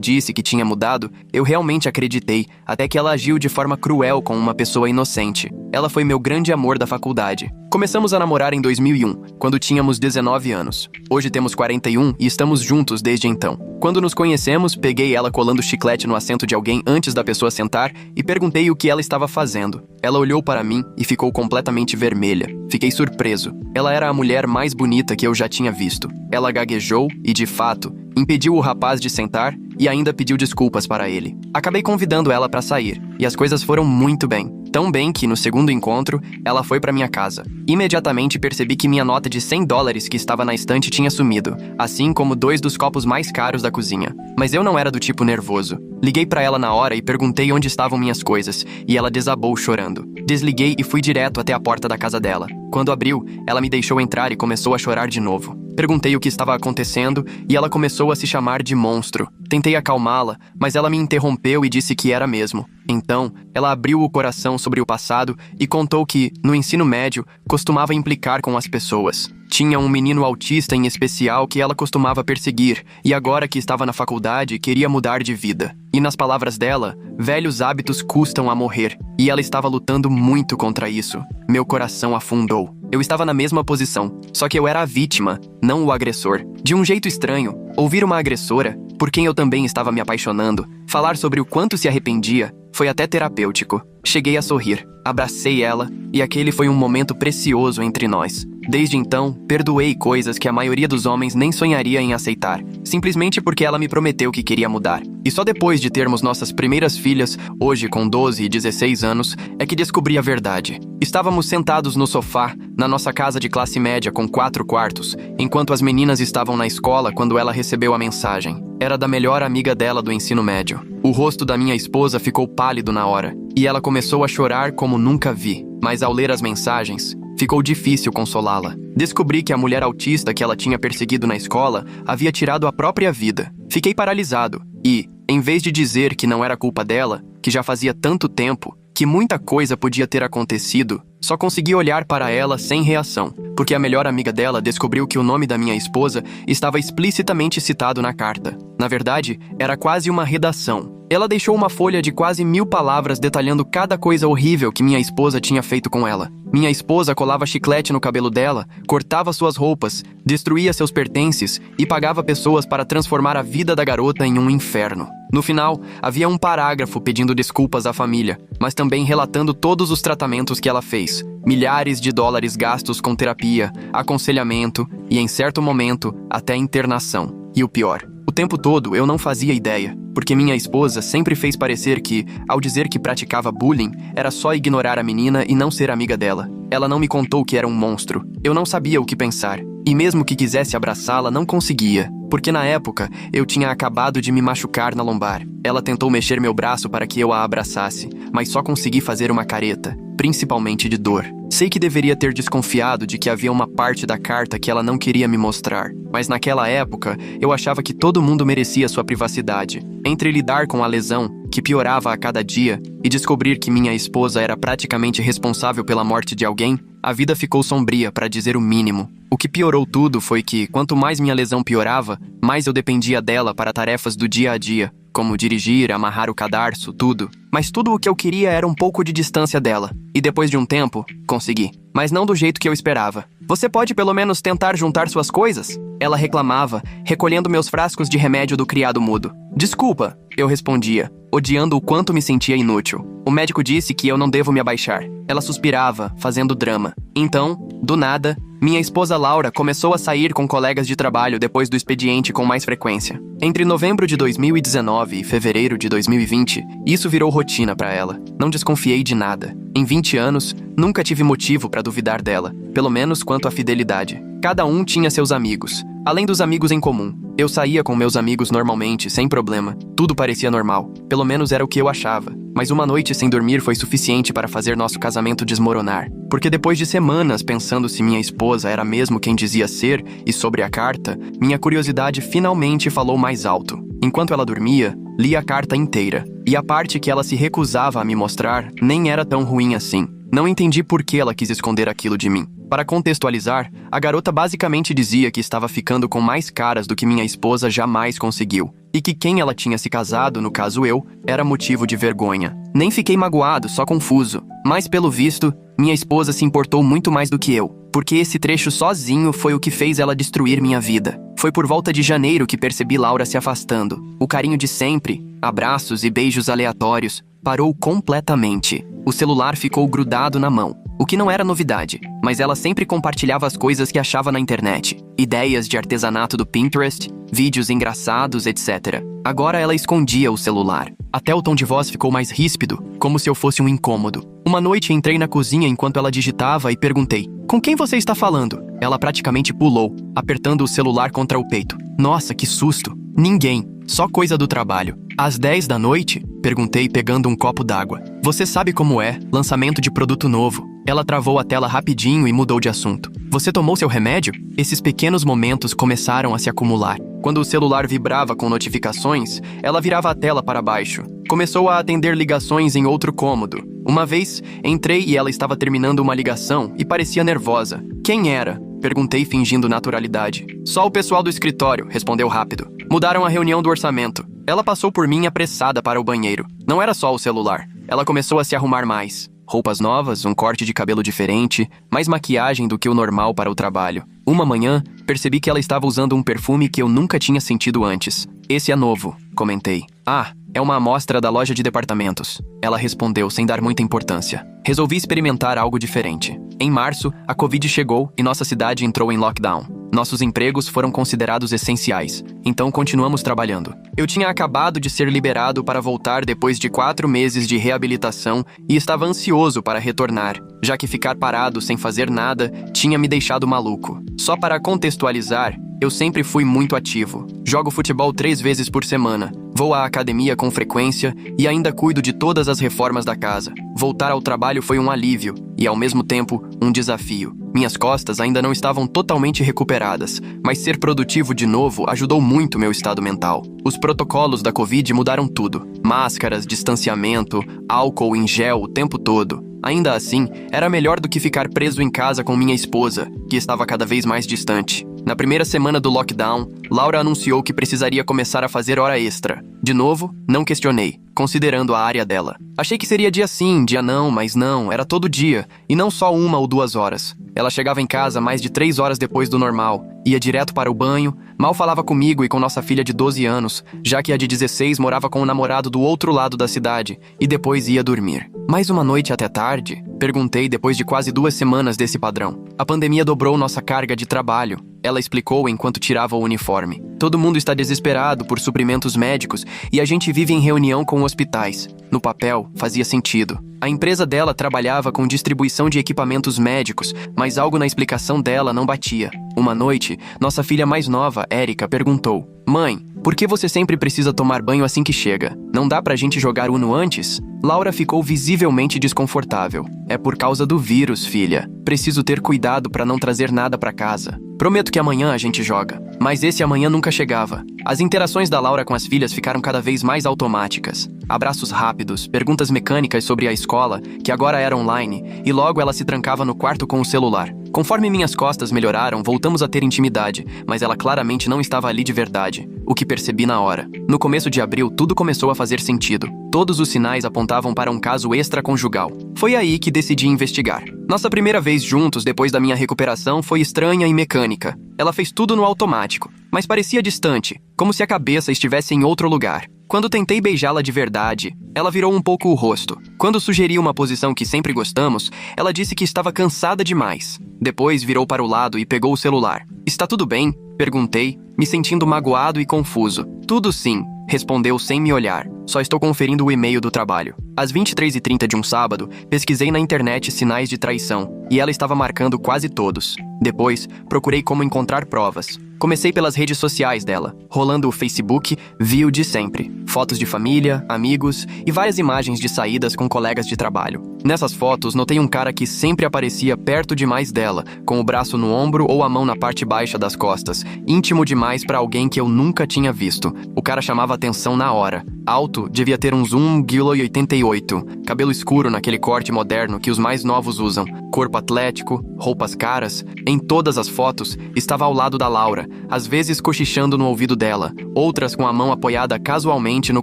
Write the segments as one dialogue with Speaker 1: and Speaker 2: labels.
Speaker 1: disse que tinha mudado, eu realmente acreditei, até que ela agiu de forma cruel com uma pessoa inocente. Ela foi meu grande amor da faculdade. Começamos a namorar em 2001, quando tínhamos 19 anos. Hoje temos 41 e estamos juntos desde então. Quando nos conhecemos, peguei ela colando chiclete no assento de alguém antes da pessoa sentar e perguntei o que ela estava fazendo. Ela olhou para mim e ficou completamente vermelha. Fiquei surpreso. Ela era a mulher mais bonita que eu já tinha visto. Ela gaguejou e, de fato, impediu o rapaz de sentar e ainda pediu desculpas para ele. Acabei convidando ela para sair, e as coisas foram muito bem. Tão bem que, no segundo encontro, ela foi para minha casa. Imediatamente percebi que minha nota de $100 que estava na estante tinha sumido, assim como 2 dos copos mais caros da cozinha. Mas eu não era do tipo nervoso. Liguei para ela na hora e perguntei onde estavam minhas coisas, e ela desabou chorando. Desliguei e fui direto até a porta da casa dela. Quando abriu, ela me deixou entrar e começou a chorar de novo. Perguntei o que estava acontecendo e ela começou a se chamar de monstro. Tentei acalmá-la, mas ela me interrompeu e disse que era mesmo. Então, ela abriu o coração sobre o passado e contou que, no ensino médio, costumava implicar com as pessoas. Tinha um menino autista em especial que ela costumava perseguir, e agora que estava na faculdade, queria mudar de vida. E nas palavras dela, velhos hábitos custam a morrer, e ela estava lutando muito contra isso. Meu coração afundou. Eu estava na mesma posição, só que eu era a vítima, não o agressor. De um jeito estranho, ouvir uma agressora, por quem eu também estava me apaixonando, falar sobre o quanto se arrependia, foi até terapêutico. Cheguei a sorrir, abracei ela, e aquele foi um momento precioso entre nós. Desde então, perdoei coisas que a maioria dos homens nem sonharia em aceitar, simplesmente porque ela me prometeu que queria mudar. E só depois de termos nossas primeiras filhas, hoje com 12 e 16 anos, é que descobri a verdade. Estávamos sentados no sofá, na nossa casa de classe média com 4 quartos, enquanto as meninas estavam na escola quando ela recebeu a mensagem. Era da melhor amiga dela do ensino médio. O rosto da minha esposa ficou pálido na hora, e ela começou a chorar como nunca vi. Mas ao ler as mensagens, ficou difícil consolá-la. Descobri que a mulher autista que ela tinha perseguido na escola havia tirado a própria vida. Fiquei paralisado e, em vez de dizer que não era culpa dela, que já fazia tanto tempo, que muita coisa podia ter acontecido, só consegui olhar para ela sem reação, porque a melhor amiga dela descobriu que o nome da minha esposa estava explicitamente citado na carta. Na verdade, era quase uma redação. Ela deixou uma folha de quase 1000 palavras detalhando cada coisa horrível que minha esposa tinha feito com ela. Minha esposa colava chiclete no cabelo dela, cortava suas roupas, destruía seus pertences e pagava pessoas para transformar a vida da garota em um inferno. No final, havia um parágrafo pedindo desculpas à família, mas também relatando todos os tratamentos que ela fez. Milhares de dólares gastos com terapia, aconselhamento e, em certo momento, até internação. E o pior, o tempo todo eu não fazia ideia, porque minha esposa sempre fez parecer que, ao dizer que praticava bullying, era só ignorar a menina e não ser amiga dela. Ela não me contou que era um monstro. Eu não sabia o que pensar. E mesmo que quisesse abraçá-la, não conseguia, porque na época eu tinha acabado de me machucar na lombar. Ela tentou mexer meu braço para que eu a abraçasse, mas só consegui fazer uma careta, principalmente de dor. Sei que deveria ter desconfiado de que havia uma parte da carta que ela não queria me mostrar, mas naquela época eu achava que todo mundo merecia sua privacidade. Entre lidar com a lesão, que piorava a cada dia, e descobrir que minha esposa era praticamente responsável pela morte de alguém, a vida ficou sombria, para dizer o mínimo. O que piorou tudo foi que, quanto mais minha lesão piorava, mais eu dependia dela para tarefas do dia a dia, como dirigir, amarrar o cadarço, tudo. Mas tudo o que eu queria era um pouco de distância dela. E depois de um tempo, consegui. Mas não do jeito que eu esperava. Você pode pelo menos tentar juntar suas coisas? Ela reclamava, recolhendo meus frascos de remédio do criado mudo. Desculpa, eu respondia, odiando o quanto me sentia inútil. O médico disse que eu não devo me abaixar. Ela suspirava, fazendo drama. Então, do nada, minha esposa Laura começou a sair com colegas de trabalho depois do expediente com mais frequência. Entre novembro de 2019 e fevereiro de 2020, isso virou rotina para ela. Não desconfiei de nada. Em 20 anos, nunca tive motivo para duvidar dela, pelo menos quanto à fidelidade. Cada um tinha seus amigos, além dos amigos em comum. Eu saía com meus amigos normalmente, sem problema. Tudo parecia normal, pelo menos era o que eu achava. Mas uma noite sem dormir foi suficiente para fazer nosso casamento desmoronar. Porque depois de semanas pensando se minha esposa era mesmo quem dizia ser e sobre a carta, minha curiosidade finalmente falou mais alto. Enquanto ela dormia, li a carta inteira. E a parte que ela se recusava a me mostrar nem era tão ruim assim. Não entendi por que ela quis esconder aquilo de mim. Para contextualizar, a garota basicamente dizia que estava ficando com mais caras do que minha esposa jamais conseguiu. E que quem ela tinha se casado, no caso eu, era motivo de vergonha. Nem fiquei magoado, só confuso. Mas pelo visto, minha esposa se importou muito mais do que eu. Porque esse trecho sozinho foi o que fez ela destruir minha vida. Foi por volta de janeiro que percebi Laura se afastando. O carinho de sempre, abraços e beijos aleatórios, parou completamente. O celular ficou grudado na mão, o que não era novidade, mas ela sempre compartilhava as coisas que achava na internet. Ideias de artesanato do Pinterest, vídeos engraçados, etc. Agora ela escondia o celular. Até o tom de voz ficou mais ríspido, como se eu fosse um incômodo. Uma noite entrei na cozinha enquanto ela digitava e perguntei: "Com quem você está falando?" Ela praticamente pulou, apertando o celular contra o peito. Nossa, que susto! Ninguém, só coisa do trabalho. Às 10 da noite? Perguntei pegando um copo d'água. Você sabe como é, lançamento de produto novo. Ela travou a tela rapidinho e mudou de assunto. Você tomou seu remédio? Esses pequenos momentos começaram a se acumular. Quando o celular vibrava com notificações, ela virava a tela para baixo. Começou a atender ligações em outro cômodo. Uma vez, entrei e ela estava terminando uma ligação e parecia nervosa. Quem era? Perguntei fingindo naturalidade. Só o pessoal do escritório, respondeu rápido. Mudaram a reunião do orçamento. Ela passou por mim apressada para o banheiro. Não era só o celular. Ela começou a se arrumar mais. Roupas novas, um corte de cabelo diferente, mais maquiagem do que o normal para o trabalho. Uma manhã, percebi que ela estava usando um perfume que eu nunca tinha sentido antes. Esse é novo, comentei. Ah, é uma amostra da loja de departamentos. Ela respondeu sem dar muita importância. Resolvi experimentar algo diferente. Em março, a Covid chegou e nossa cidade entrou em lockdown. Nossos empregos foram considerados essenciais, então continuamos trabalhando. Eu tinha acabado de ser liberado para voltar depois de 4 meses de reabilitação e estava ansioso para retornar, já que ficar parado sem fazer nada tinha me deixado maluco. Só para contextualizar, eu sempre fui muito ativo. Jogo futebol 3 vezes por semana, vou à academia com frequência e ainda cuido de todas as reformas da casa. Voltar ao trabalho foi um alívio e, ao mesmo tempo, um desafio. Minhas costas ainda não estavam totalmente recuperadas, mas ser produtivo de novo ajudou muito meu estado mental. Os protocolos da Covid mudaram tudo. Máscaras, distanciamento, álcool em gel o tempo todo. Ainda assim, era melhor do que ficar preso em casa com minha esposa, que estava cada vez mais distante. Na primeira semana do lockdown, Laura anunciou que precisaria começar a fazer hora extra. De novo, não questionei, considerando a área dela. Achei que seria dia sim, dia não, mas não, era todo dia, e não só 1 ou 2 horas. Ela chegava em casa mais de 3 horas depois do normal, ia direto para o banho, mal falava comigo e com nossa filha de 12 anos, já que a de 16 morava com o namorado do outro lado da cidade, e depois ia dormir. Mais uma noite até tarde? Perguntei depois de quase 2 semanas desse padrão. A pandemia dobrou nossa carga de trabalho. Ela explicou enquanto tirava o uniforme. Todo mundo está desesperado por suprimentos médicos e a gente vive em reunião com hospitais. No papel, fazia sentido. A empresa dela trabalhava com distribuição de equipamentos médicos, mas algo na explicação dela não batia. Uma noite, nossa filha mais nova, Érica, perguntou: "Mãe, por que você sempre precisa tomar banho assim que chega? Não dá pra gente jogar Uno antes?" Laura ficou visivelmente desconfortável. "É por causa do vírus, filha. Preciso ter cuidado pra não trazer nada pra casa. Prometo que amanhã a gente joga." Mas esse amanhã nunca chegava. As interações da Laura com as filhas ficaram cada vez mais automáticas. Abraços rápidos, perguntas mecânicas sobre a escola, que agora era online, e logo ela se trancava no quarto com o celular. Conforme minhas costas melhoraram, voltamos a ter intimidade, mas ela claramente não estava ali de verdade, o que percebi na hora. No começo de abril, tudo começou a fazer sentido. Todos os sinais apontavam para um caso extraconjugal. Foi aí que decidi investigar. Nossa primeira vez juntos depois da minha recuperação foi estranha e mecânica. Ela fez tudo no automático, mas parecia distante, como se a cabeça estivesse em outro lugar. Quando tentei beijá-la de verdade, ela virou um pouco o rosto. Quando sugeri uma posição que sempre gostamos, ela disse que estava cansada demais. Depois virou para o lado e pegou o celular. "Está tudo bem?" Perguntei, me sentindo magoado e confuso. "Tudo sim", respondeu sem me olhar. "Só estou conferindo o e-mail do trabalho." Às 23h30 de um sábado, pesquisei na internet sinais de traição, e ela estava marcando quase todos. Depois, procurei como encontrar provas. Comecei pelas redes sociais dela. Rolando o Facebook, vi o de sempre. Fotos de família, amigos e várias imagens de saídas com colegas de trabalho. Nessas fotos, notei um cara que sempre aparecia perto demais dela, com o braço no ombro ou a mão na parte baixa das costas, íntimo demais para alguém que eu nunca tinha visto. O cara chamava atenção na hora. Alto, devia ter uns 1,88, cabelo escuro naquele corte moderno que os mais novos usam, corpo atlético, roupas caras. Em todas as fotos, estava ao lado da Laura, às vezes cochichando no ouvido dela, outras com a mão apoiada casualmente no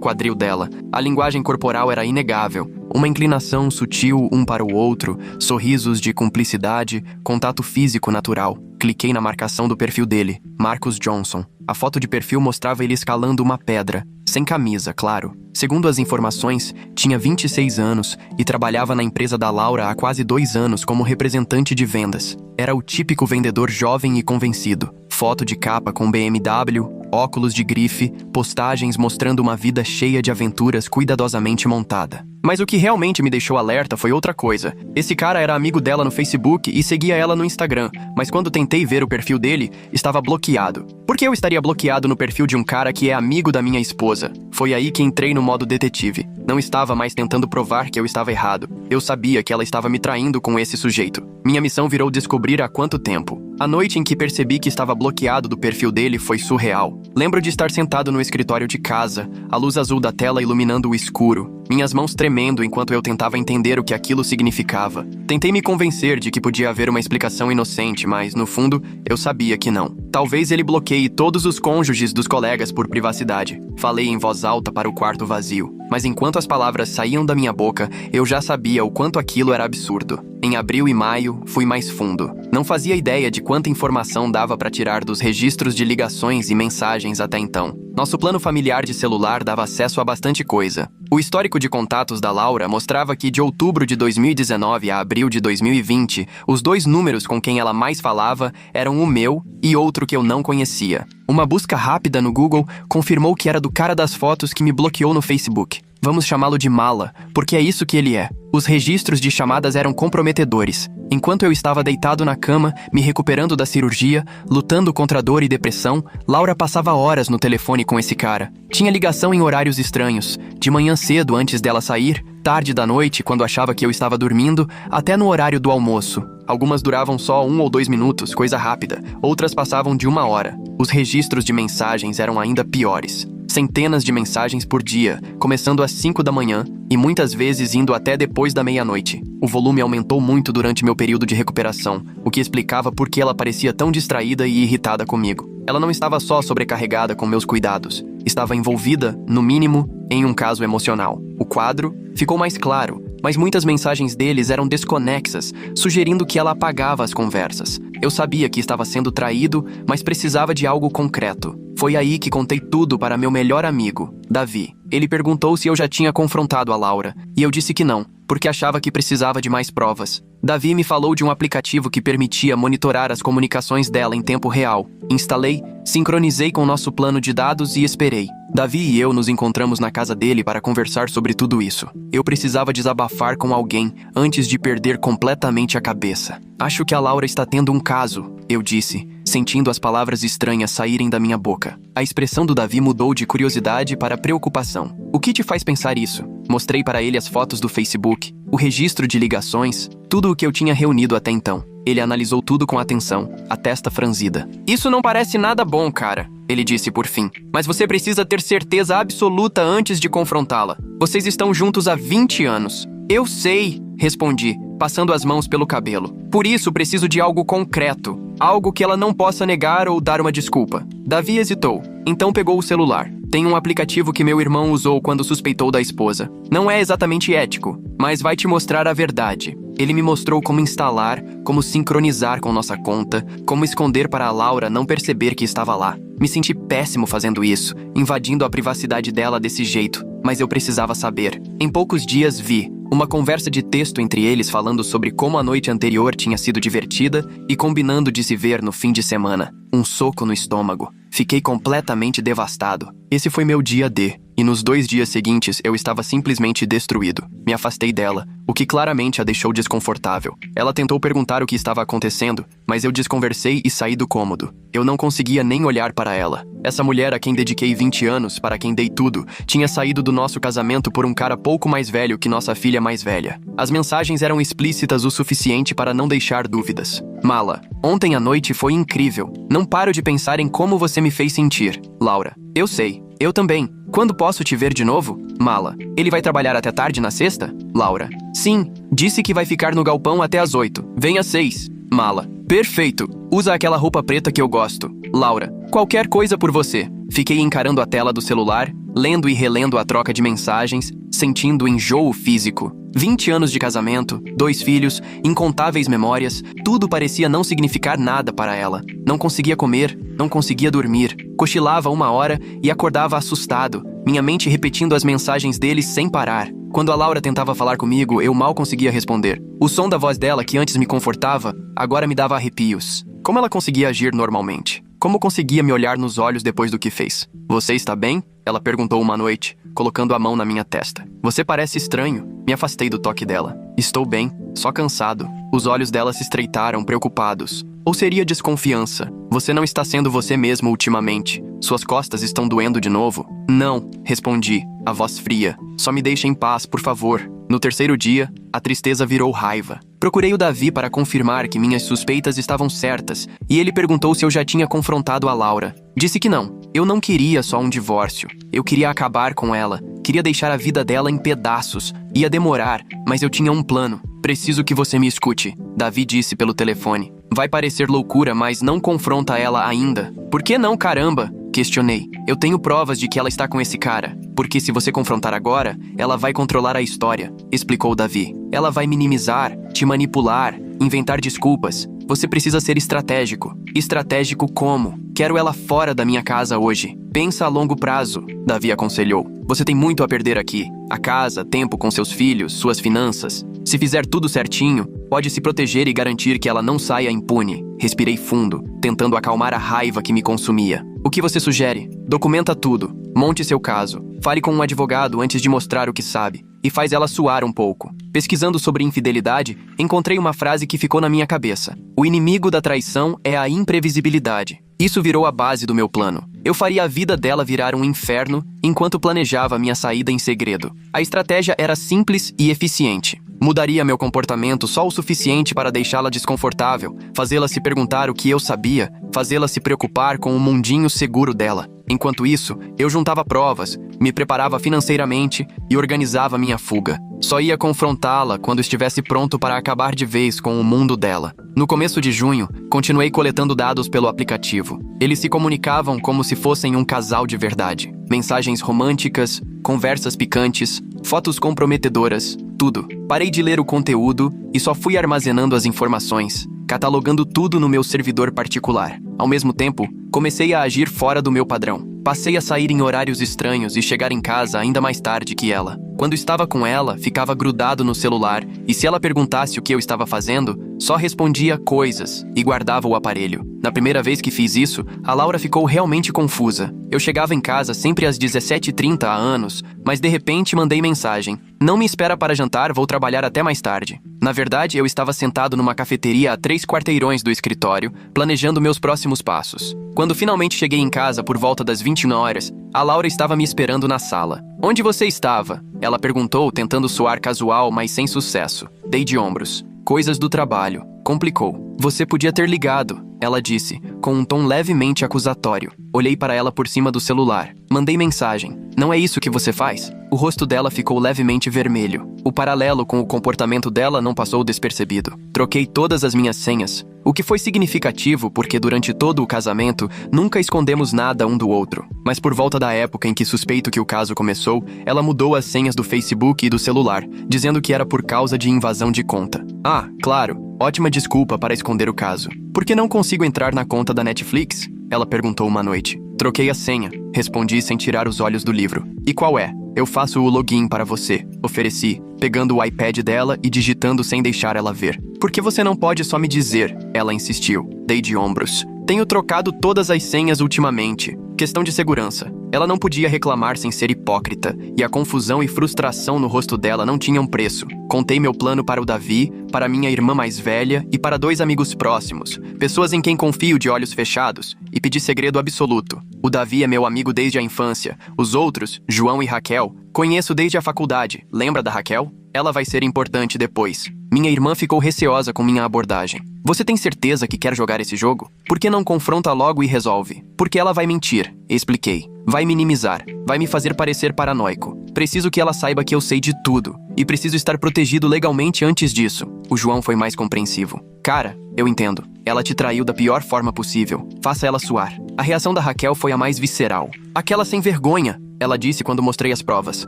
Speaker 1: quadril dela. A linguagem corporal era inegável. Uma inclinação sutil um para o outro, sorrisos de cumplicidade, contato físico natural. Cliquei na marcação do perfil dele, Marcus Johnson. A foto de perfil mostrava ele escalando uma pedra, sem camisa, claro. Segundo as informações, tinha 26 anos e trabalhava na empresa da Laura há quase 2 anos como representante de vendas. Era o típico vendedor jovem e convencido. Foto de capa com BMW, óculos de grife, postagens mostrando uma vida cheia de aventuras cuidadosamente montada. Mas o que realmente me deixou alerta foi outra coisa. Esse cara era amigo dela no Facebook e seguia ela no Instagram, mas quando tentei ver o perfil dele, estava bloqueado. Por que eu estaria bloqueado no perfil de um cara que é amigo da minha esposa? Foi aí que entrei no modo detetive. Não estava mais tentando provar que eu estava errado. Eu sabia que ela estava me traindo com esse sujeito. Minha missão virou descobrir há quanto tempo. A noite em que percebi que estava bloqueado do perfil dele foi surreal. Lembro de estar sentado no escritório de casa, a luz azul da tela iluminando o escuro, minhas mãos tremendo enquanto eu tentava entender o que aquilo significava. Tentei me convencer de que podia haver uma explicação inocente, mas, no fundo, eu sabia que não. Talvez ele bloqueie todos os cônjuges dos colegas por privacidade. Falei em voz alta para o quarto vazio, mas enquanto as palavras saíam da minha boca, eu já sabia o quanto aquilo era absurdo. Em abril e maio, fui mais fundo. Não fazia ideia de quanta informação dava para tirar dos registros de ligações e mensagens até então. Nosso plano familiar de celular dava acesso a bastante coisa. O histórico de contatos da Laura mostrava que de outubro de 2019 a abril de 2020, os 2 números com quem ela mais falava eram o meu e outro que eu não conhecia. Uma busca rápida no Google confirmou que era do cara das fotos que me bloqueou no Facebook. Vamos chamá-lo de mala, porque é isso que ele é. Os registros de chamadas eram comprometedores. Enquanto eu estava deitado na cama, me recuperando da cirurgia, lutando contra dor e depressão, Laura passava horas no telefone com esse cara. Tinha ligação em horários estranhos, de manhã cedo antes dela sair, tarde da noite quando achava que eu estava dormindo, até no horário do almoço. Algumas duravam só 1 ou 2 minutos, coisa rápida. Outras passavam de 1 hora. Os registros de mensagens eram ainda piores. Centenas de mensagens por dia, começando às 5 da manhã e muitas vezes indo até depois da meia-noite. O volume aumentou muito durante meu período de recuperação, o que explicava por que ela parecia tão distraída e irritada comigo. Ela não estava só sobrecarregada com meus cuidados, estava envolvida, no mínimo, em um caso emocional. O quadro ficou mais claro, mas muitas mensagens deles eram desconexas, sugerindo que ela apagava as conversas. Eu sabia que estava sendo traído, mas precisava de algo concreto. Foi aí que contei tudo para meu melhor amigo, Davi. Ele perguntou se eu já tinha confrontado a Laura, e eu disse que não, porque achava que precisava de mais provas. Davi me falou de um aplicativo que permitia monitorar as comunicações dela em tempo real. Instalei, sincronizei com nosso plano de dados e esperei. Davi e eu nos encontramos na casa dele para conversar sobre tudo isso. Eu precisava desabafar com alguém antes de perder completamente a cabeça. Acho que a Laura está tendo um caso, eu disse, sentindo as palavras estranhas saírem da minha boca. A expressão do Davi mudou de curiosidade para preocupação. O que te faz pensar isso? Mostrei para ele as fotos do Facebook, o registro de ligações, tudo o que eu tinha reunido até então. Ele analisou tudo com atenção, a testa franzida. Isso não parece nada bom, cara, ele disse por fim. Mas você precisa ter certeza absoluta antes de confrontá-la. Vocês estão juntos há 20 anos. Eu sei, respondi, passando as mãos pelo cabelo. Por isso preciso de algo concreto. Algo que ela não possa negar ou dar uma desculpa. Davi hesitou, então pegou o celular. Tem um aplicativo que meu irmão usou quando suspeitou da esposa. Não é exatamente ético, mas vai te mostrar a verdade. Ele me mostrou como instalar, como sincronizar com nossa conta, como esconder para a Laura não perceber que estava lá. Me senti péssimo fazendo isso, invadindo a privacidade dela desse jeito, mas eu precisava saber. Em poucos dias vi uma conversa de texto entre eles falando sobre como a noite anterior tinha sido divertida e combinando de se ver no fim de semana. um soco no estômago. Fiquei completamente devastado. Esse foi meu dia D, e nos 2 dias seguintes eu estava simplesmente destruído. Me afastei dela, o que claramente a deixou desconfortável. Ela tentou perguntar o que estava acontecendo, mas eu desconversei e saí do cômodo. Eu não conseguia nem olhar para ela. Essa mulher a quem dediquei 20 anos, para quem dei tudo, tinha saído do nosso casamento por um cara pouco mais velho que nossa filha mais velha. As mensagens eram explícitas o suficiente para não deixar dúvidas. Mala, ontem à noite foi incrível. Não paro de pensar em como você me fez sentir. Laura, eu sei. Eu também. Quando posso te ver de novo? Mala, ele vai trabalhar até tarde na sexta? Laura, sim. Disse que vai ficar no galpão até às 8. Vem às 6. Mala, perfeito. Usa aquela roupa preta que eu gosto. Laura, qualquer coisa por você. Fiquei encarando a tela do celular, lendo e relendo a troca de mensagens, sentindo enjoo físico. 20 anos de casamento, 2 filhos, incontáveis memórias, tudo parecia não significar nada para ela. Não conseguia comer, não conseguia dormir, cochilava 1 hora e acordava assustado, minha mente repetindo as mensagens dele sem parar. Quando a Laura tentava falar comigo, eu mal conseguia responder. O som da voz dela, que antes me confortava, agora me dava arrepios. Como ela conseguia agir normalmente? Como conseguia me olhar nos olhos depois do que fez? Você está bem? Ela perguntou uma noite, colocando a mão na minha testa. Você parece estranho. Me afastei do toque dela. Estou bem, só cansado. Os olhos dela se estreitaram, preocupados. Ou seria desconfiança? Você não está sendo você mesmo ultimamente. Suas costas estão doendo de novo? Não, respondi, a voz fria. Só me deixe em paz, por favor. No 3º dia, a tristeza virou raiva. Procurei o Davi para confirmar que minhas suspeitas estavam certas, e ele perguntou se eu já tinha confrontado a Laura. Disse que não. Eu não queria só um divórcio. Eu queria acabar com ela. Queria deixar a vida dela em pedaços. Ia demorar, mas eu tinha um plano. Preciso que você me escute, Davi disse pelo telefone. Vai parecer loucura, mas não confronta ela ainda. Por que não, caramba? Questionei. Eu tenho provas de que ela está com esse cara. Porque se você confrontar agora, ela vai controlar a história, explicou Davi. Ela vai minimizar, te manipular, inventar desculpas. Você precisa ser estratégico. Estratégico como? Quero ela fora da minha casa hoje. Pensa a longo prazo, Davi aconselhou. Você tem muito a perder aqui. A casa, tempo com seus filhos, suas finanças. Se fizer tudo certinho, pode se proteger e garantir que ela não saia impune. Respirei fundo, tentando acalmar a raiva que me consumia. O que você sugere? Documenta tudo. Monte seu caso. Fale com um advogado antes de mostrar o que sabe. E faz ela suar um pouco. Pesquisando sobre infidelidade, encontrei uma frase que ficou na minha cabeça. O inimigo da traição é a imprevisibilidade. Isso virou a base do meu plano. Eu faria a vida dela virar um inferno enquanto planejava minha saída em segredo. A estratégia era simples e eficiente. Mudaria meu comportamento só o suficiente para deixá-la desconfortável, fazê-la se perguntar o que eu sabia, fazê-la se preocupar com o mundinho seguro dela. Enquanto isso, eu juntava provas, me preparava financeiramente e organizava minha fuga. Só ia confrontá-la quando estivesse pronto para acabar de vez com o mundo dela. No começo de junho, continuei coletando dados pelo aplicativo. Eles se comunicavam como se fossem um casal de verdade. Mensagens românticas, conversas picantes, fotos comprometedoras, tudo. Parei de ler o conteúdo e só fui armazenando as informações, catalogando tudo no meu servidor particular. Ao mesmo tempo, comecei a agir fora do meu padrão. Passei a sair em horários estranhos e chegar em casa ainda mais tarde que ela. Quando estava com ela, ficava grudado no celular e se ela perguntasse o que eu estava fazendo, só respondia coisas e guardava o aparelho. Na primeira vez que fiz isso, a Laura ficou realmente confusa. Eu chegava em casa sempre às 17h30 há anos, mas de repente mandei mensagem. Não me espera para jantar, vou trabalhar até mais tarde. Na verdade, eu estava sentado numa cafeteria a 3 quarteirões do escritório, planejando meus próximos passos. Quando finalmente cheguei em casa por volta das 21 horas, a Laura estava me esperando na sala. Onde você estava? Ela perguntou, tentando soar casual, mas sem sucesso. Dei de ombros. Coisas do trabalho. Complicou. Você podia ter ligado, ela disse, com um tom levemente acusatório. Olhei para ela por cima do celular. Mandei mensagem. Não é isso que você faz? O rosto dela ficou levemente vermelho. O paralelo com o comportamento dela não passou despercebido. Troquei todas as minhas senhas, o que foi significativo porque durante todo o casamento nunca escondemos nada um do outro. Mas por volta da época em que suspeito que o caso começou, ela mudou as senhas do Facebook e do celular, dizendo que era por causa de invasão de conta. Ah, claro, ótima desculpa para esconder o caso. Por que não consigo entrar na conta da Netflix? Ela perguntou uma noite. Troquei a senha, respondi sem tirar os olhos do livro. E qual é? Eu faço o login para você, ofereci, pegando o iPad dela e digitando sem deixar ela ver. Por que você não pode só me dizer? Ela insistiu. Dei de ombros. Tenho trocado todas as senhas ultimamente. Questão de segurança. Ela não podia reclamar sem ser hipócrita, e a confusão e frustração no rosto dela não tinham preço. Contei meu plano para o Davi, para minha irmã mais velha e para 2 amigos próximos, pessoas em quem confio de olhos fechados, e pedi segredo absoluto. O Davi é meu amigo desde a infância. Os outros, João e Raquel, conheço desde a faculdade. Lembra da Raquel? Ela vai ser importante depois. Minha irmã ficou receosa com minha abordagem. Você tem certeza que quer jogar esse jogo? Por que não confronta logo e resolve? Porque ela vai mentir, expliquei. Vai minimizar, vai me fazer parecer paranoico. Preciso que ela saiba que eu sei de tudo. E preciso estar protegido legalmente antes disso. O João foi mais compreensivo. Cara, eu entendo. Ela te traiu da pior forma possível. Faça ela suar. A reação da Raquel foi a mais visceral. Aquela sem vergonha, ela disse quando mostrei as provas.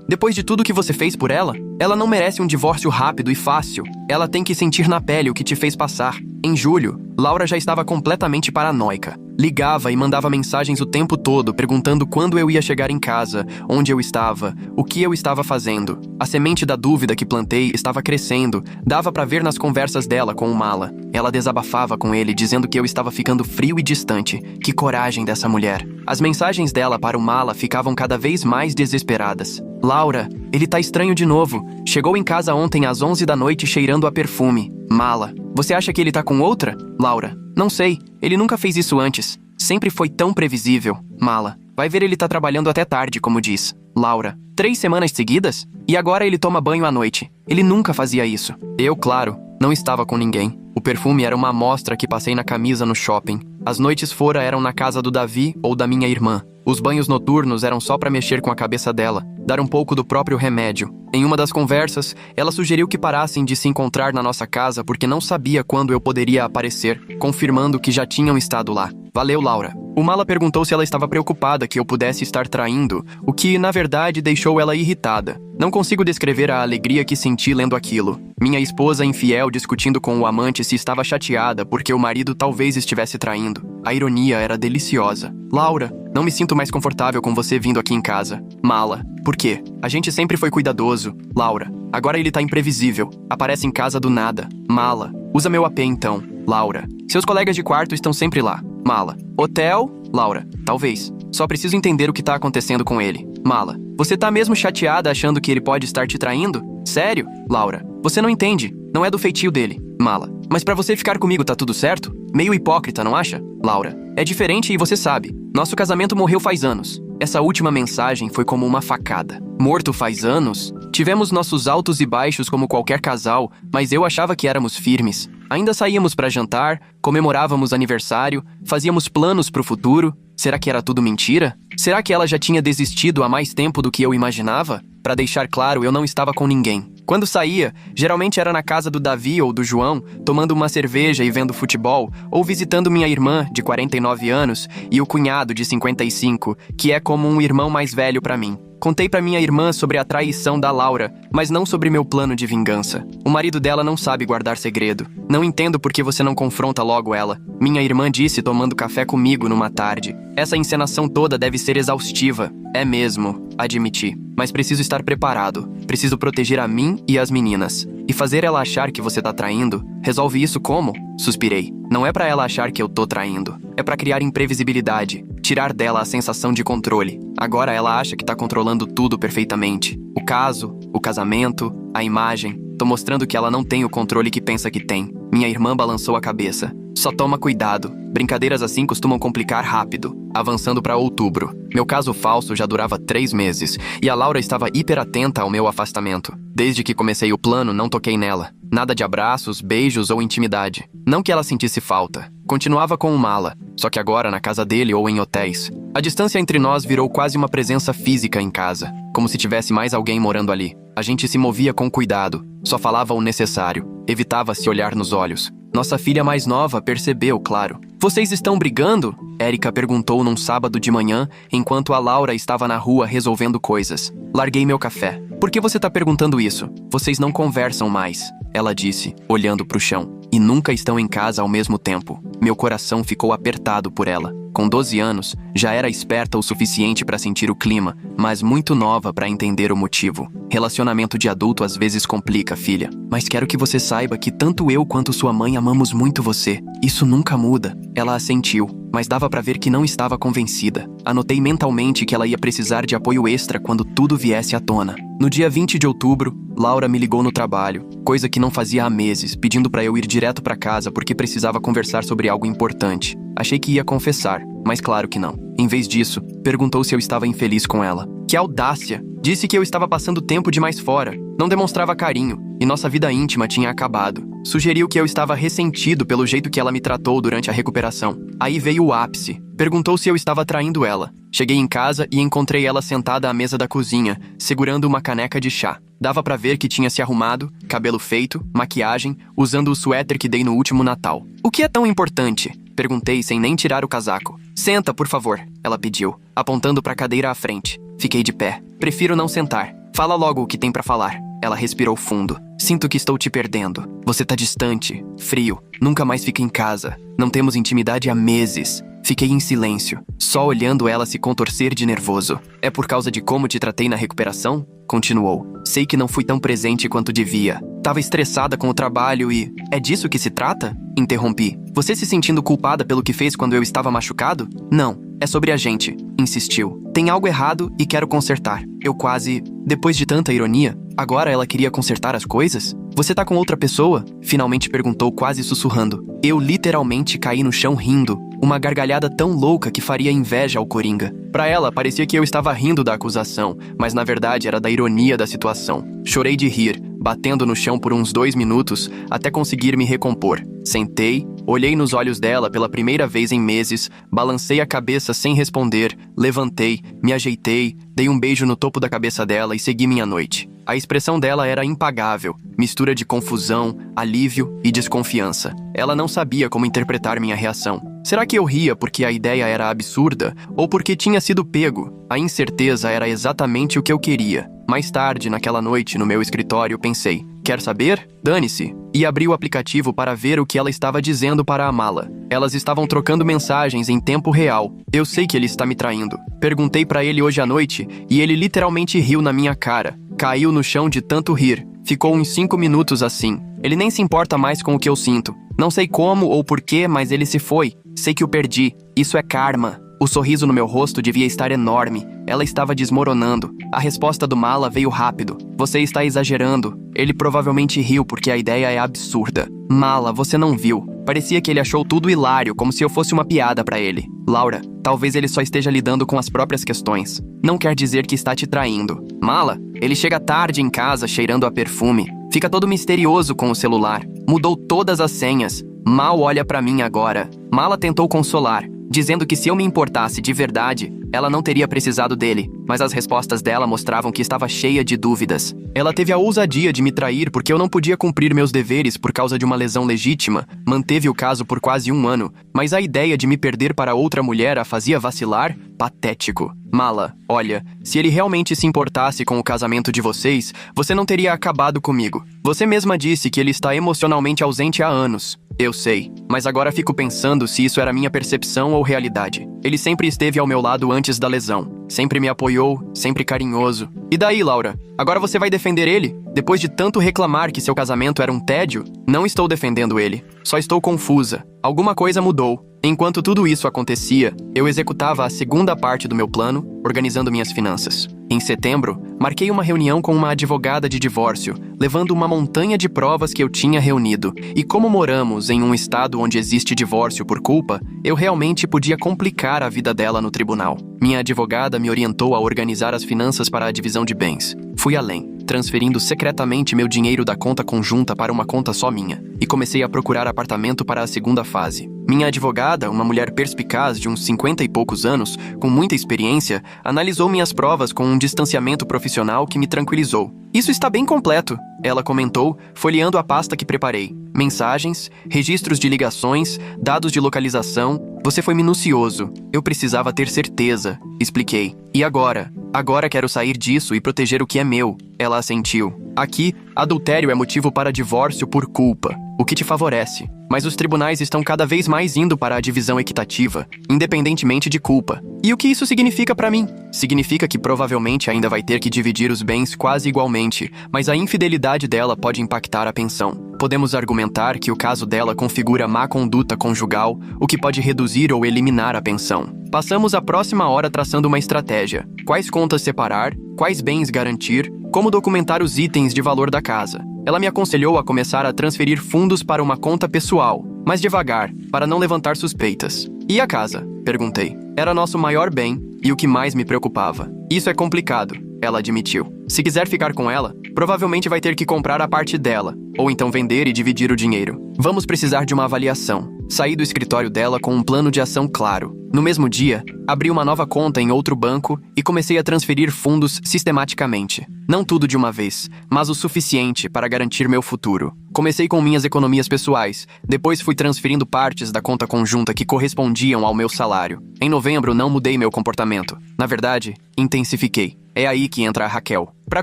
Speaker 1: Depois de tudo que você fez por ela, ela não merece um divórcio rápido e fácil. Ela tem que sentir na pele o que te fez passar. Em julho, Laura já estava completamente paranoica. Ligava e mandava mensagens o tempo todo, perguntando quando eu ia chegar em casa, onde eu estava, o que eu estava fazendo. A semente da dúvida que plantei estava crescendo, dava pra ver nas conversas dela com o Mala. Ela desabafava com ele, dizendo que eu estava ficando frio e distante. Que coragem dessa mulher. As mensagens dela para o Mala ficavam cada vez mais desesperadas. Laura, ele tá estranho de novo. Chegou em casa ontem às 11 da noite cheirando a perfume. Mala, você acha que ele tá com outra? Laura, não sei. Ele nunca fez isso antes. Sempre foi tão previsível. Mala, vai ver ele tá trabalhando até tarde, como diz. Laura, 3 semanas seguidas? E agora ele toma banho à noite. Ele nunca fazia isso. Eu, claro, não estava com ninguém. O perfume era uma amostra que passei na camisa no shopping. As noites fora eram na casa do Davi ou da minha irmã. Os banhos noturnos eram só pra mexer com a cabeça dela, dar um pouco do próprio remédio. Em uma das conversas, ela sugeriu que parassem de se encontrar na nossa casa porque não sabia quando eu poderia aparecer, confirmando que já tinham estado lá. Valeu, Laura. O Mala perguntou se ela estava preocupada que eu pudesse estar traindo, o que, na verdade, deixou ela irritada. Não consigo descrever a alegria que senti lendo aquilo. Minha esposa infiel discutindo com o amante se estava chateada porque o marido talvez estivesse traindo. A ironia era deliciosa. Laura, não me sinto mais confortável com você vindo aqui em casa. Mala. Por quê? A gente sempre foi cuidadoso. Laura. Agora ele tá imprevisível. Aparece em casa do nada. Mala. Usa meu AP então. Laura. Seus colegas de quarto estão sempre lá. Mala. Hotel? Laura. Talvez. Só preciso entender o que tá acontecendo com ele. Mala. Você tá mesmo chateada achando que ele pode estar te traindo? Sério? Laura. Você não entende. Não é do feitio dele. Mala. Mas pra você ficar comigo tá tudo certo? Meio hipócrita, não acha? Laura. É diferente e você sabe. Nosso casamento morreu faz anos. Essa última mensagem foi como uma facada. Morto faz anos? Tivemos nossos altos e baixos como qualquer casal, mas eu achava que éramos firmes. Ainda saíamos pra jantar, comemorávamos aniversário, fazíamos planos pro futuro. Será que era tudo mentira? Será que ela já tinha desistido há mais tempo do que eu imaginava? Pra deixar claro, eu não estava com ninguém. Quando saía, geralmente era na casa do Davi ou do João, tomando uma cerveja e vendo futebol, ou visitando minha irmã, de 49 anos, e o cunhado, de 55, que é como um irmão mais velho pra mim. Contei pra minha irmã sobre a traição da Laura, mas não sobre meu plano de vingança. O marido dela não sabe guardar segredo. Não entendo por que você não confronta logo ela. Minha irmã disse tomando café comigo numa tarde. Essa encenação toda deve ser exaustiva. É mesmo, admiti. Mas preciso estar preparado. Preciso proteger a mim e as meninas. E fazer ela achar que você tá traindo? Resolve isso como? Suspirei. Não é pra ela achar que eu tô traindo. É pra criar imprevisibilidade. Tirar dela a sensação de controle. Agora ela acha que tá controlando tudo perfeitamente. O caso, o casamento, a imagem. Tô mostrando que ela não tem o controle que pensa que tem. Minha irmã balançou a cabeça. Só toma cuidado. Brincadeiras assim costumam complicar rápido. Avançando pra outubro. Meu caso falso já durava 3 meses. E a Laura estava hiper atenta ao meu afastamento. Desde que comecei o plano, não toquei nela. Nada de abraços, beijos ou intimidade. Não que ela sentisse falta. Continuava com o Mala, só que agora na casa dele ou em hotéis. A distância entre nós virou quase uma presença física em casa, como se tivesse mais alguém morando ali. A gente se movia com cuidado, só falava o necessário, evitava se olhar nos olhos. Nossa filha mais nova percebeu, claro. Vocês estão brigando? Érica perguntou num sábado de manhã, enquanto a Laura estava na rua resolvendo coisas. Larguei meu café. Por que você tá perguntando isso? Vocês não conversam mais, ela disse, olhando pro chão. E nunca estão em casa ao mesmo tempo. Meu coração ficou apertado por ela. Com 12 anos, já era esperta o suficiente para sentir o clima, mas muito nova para entender o motivo. Relacionamento de adulto às vezes complica, filha. Mas quero que você saiba que tanto eu quanto sua mãe amamos muito você. Isso nunca muda. Ela assentiu. mas dava pra ver que não estava convencida. Anotei mentalmente que ela ia precisar de apoio extra quando tudo viesse à tona. No dia 20 de outubro, Laura me ligou no trabalho, coisa que não fazia há meses, pedindo pra eu ir direto pra casa porque precisava conversar sobre algo importante. Achei que ia confessar, mas claro que não. Em vez disso, perguntou se eu estava infeliz com ela. Que audácia! Disse que eu estava passando tempo demais fora, não demonstrava carinho, e nossa vida íntima tinha acabado. Sugeriu que eu estava ressentido pelo jeito que ela me tratou durante a recuperação. Aí veio o ápice. Perguntou se eu estava traindo ela. Cheguei em casa e encontrei ela sentada à mesa da cozinha, segurando uma caneca de chá. Dava pra ver que tinha se arrumado, cabelo feito, maquiagem, usando o suéter que dei no último Natal. O que é tão importante? Perguntei sem nem tirar o casaco. Senta, por favor, ela pediu, apontando pra cadeira à frente. Fiquei de pé. Prefiro não sentar. Fala logo o que tem pra falar. Ela respirou fundo. Sinto que estou te perdendo. Você tá distante, frio, nunca mais fica em casa. Não temos intimidade há meses. Fiquei em silêncio, só olhando ela se contorcer de nervoso. É por causa de como te tratei na recuperação? Continuou. Sei que não fui tão presente quanto devia. Tava estressada com o trabalho e... É disso que se trata? Interrompi. Você se sentindo culpada pelo que fez quando eu estava machucado? Não, é sobre a gente, insistiu. Tem algo errado e quero consertar. Eu quase... Depois de tanta ironia, agora ela queria consertar as coisas? Você tá com outra pessoa? Finalmente perguntou, quase sussurrando. Eu literalmente caí no chão rindo. Uma gargalhada tão louca que faria inveja ao Coringa. Pra ela, parecia que eu estava rindo da acusação, mas na verdade era da ironia da situação. Chorei de rir, batendo no chão por uns 2 minutos, até conseguir me recompor. Sentei, olhei nos olhos dela pela primeira vez em meses, balancei a cabeça sem responder, levantei, me ajeitei, dei um beijo no topo da cabeça dela e segui minha noite. A expressão dela era impagável, mistura de confusão, alívio e desconfiança. Ela não sabia como interpretar minha reação. Será que eu ria porque a ideia era absurda ou porque tinha sido pego? A incerteza era exatamente o que eu queria. Mais tarde, naquela noite, no meu escritório, pensei, quer saber? Dane-se. E abri o aplicativo para ver o que ela estava dizendo para a mala. Elas estavam trocando mensagens em tempo real. Eu sei que ele está me traindo. Perguntei para ele hoje à noite e ele literalmente riu na minha cara. Caiu no chão de tanto rir. Ficou uns 5 minutos assim. Ele nem se importa mais com o que eu sinto. Não sei como ou porquê, mas ele se foi. Sei que o perdi. Isso é karma. O sorriso no meu rosto devia estar enorme. Ela estava desmoronando. A resposta do mala veio rápido. Você está exagerando. Ele provavelmente riu porque a ideia é absurda. Mala, você não viu. Parecia que ele achou tudo hilário, como se eu fosse uma piada pra ele. Laura, talvez ele só esteja lidando com as próprias questões. Não quer dizer que está te traindo. Mala, ele chega tarde em casa cheirando a perfume. Fica todo misterioso com o celular. Mudou todas as senhas. Mal olha pra mim agora. Mala tentou consolar, dizendo que se eu me importasse de verdade, ela não teria precisado dele, mas as respostas dela mostravam que estava cheia de dúvidas. Ela teve a ousadia de me trair porque eu não podia cumprir meus deveres por causa de uma lesão legítima, manteve o caso por quase 1 ano, mas a ideia de me perder para outra mulher a fazia vacilar? Patético. Mala, olha, se ele realmente se importasse com o casamento de vocês, você não teria acabado comigo. Você mesma disse que ele está emocionalmente ausente há anos. Eu sei, mas agora fico pensando se isso era minha percepção ou realidade. Ele sempre esteve ao meu lado antes da lesão. Sempre me apoiou, sempre carinhoso. E daí, Laura? Agora você vai defender ele? Depois de tanto reclamar que seu casamento era um tédio? Não estou defendendo ele. Só estou confusa. Alguma coisa mudou. Enquanto tudo isso acontecia, eu executava a segunda parte do meu plano, organizando minhas finanças. Em setembro, marquei uma reunião com uma advogada de divórcio, levando uma montanha de provas que eu tinha reunido. E como moramos em um estado onde existe divórcio por culpa, eu realmente podia complicar a vida dela no tribunal. Minha advogada me orientou a organizar as finanças para a divisão de bens. Fui além, transferindo secretamente meu dinheiro da conta conjunta para uma conta só minha, e comecei a procurar apartamento para a segunda fase. Minha advogada, uma mulher perspicaz de uns 50 e poucos anos, com muita experiência, analisou minhas provas com um distanciamento profissional que me tranquilizou. Isso está bem completo, ela comentou, folheando a pasta que preparei. Mensagens, registros de ligações, dados de localização. Você foi minucioso. Eu precisava ter certeza, expliquei. E agora? Agora quero sair disso e proteger o que é meu. Ela Ela assentiu. Aqui, adultério é motivo para divórcio por culpa, o que te favorece. Mas os tribunais estão cada vez mais indo para a divisão equitativa, independentemente de culpa. E o que isso significa para mim? Significa que provavelmente ainda vai ter que dividir os bens quase igualmente, mas a infidelidade dela pode impactar a pensão. Podemos argumentar que o caso dela configura má conduta conjugal, o que pode reduzir ou eliminar a pensão. Passamos a próxima hora traçando uma estratégia. Quais contas separar, quais bens garantir, como documentar os itens de valor da casa. Ela me aconselhou a começar a transferir fundos para uma conta pessoal, mas devagar, para não levantar suspeitas. E a casa? Perguntei. Era nosso maior bem e o que mais me preocupava. Isso é complicado, ela admitiu. Se quiser ficar com ela, provavelmente vai ter que comprar a parte dela, ou então vender e dividir o dinheiro. Vamos precisar de uma avaliação. Saí do escritório dela com um plano de ação claro. No mesmo dia, abri uma nova conta em outro banco e comecei a transferir fundos sistematicamente. Não tudo de uma vez, mas o suficiente para garantir meu futuro. Comecei com minhas economias pessoais, depois fui transferindo partes da conta conjunta que correspondiam ao meu salário. Em novembro, não mudei meu comportamento. Na verdade, intensifiquei. É aí que entra a Raquel. Para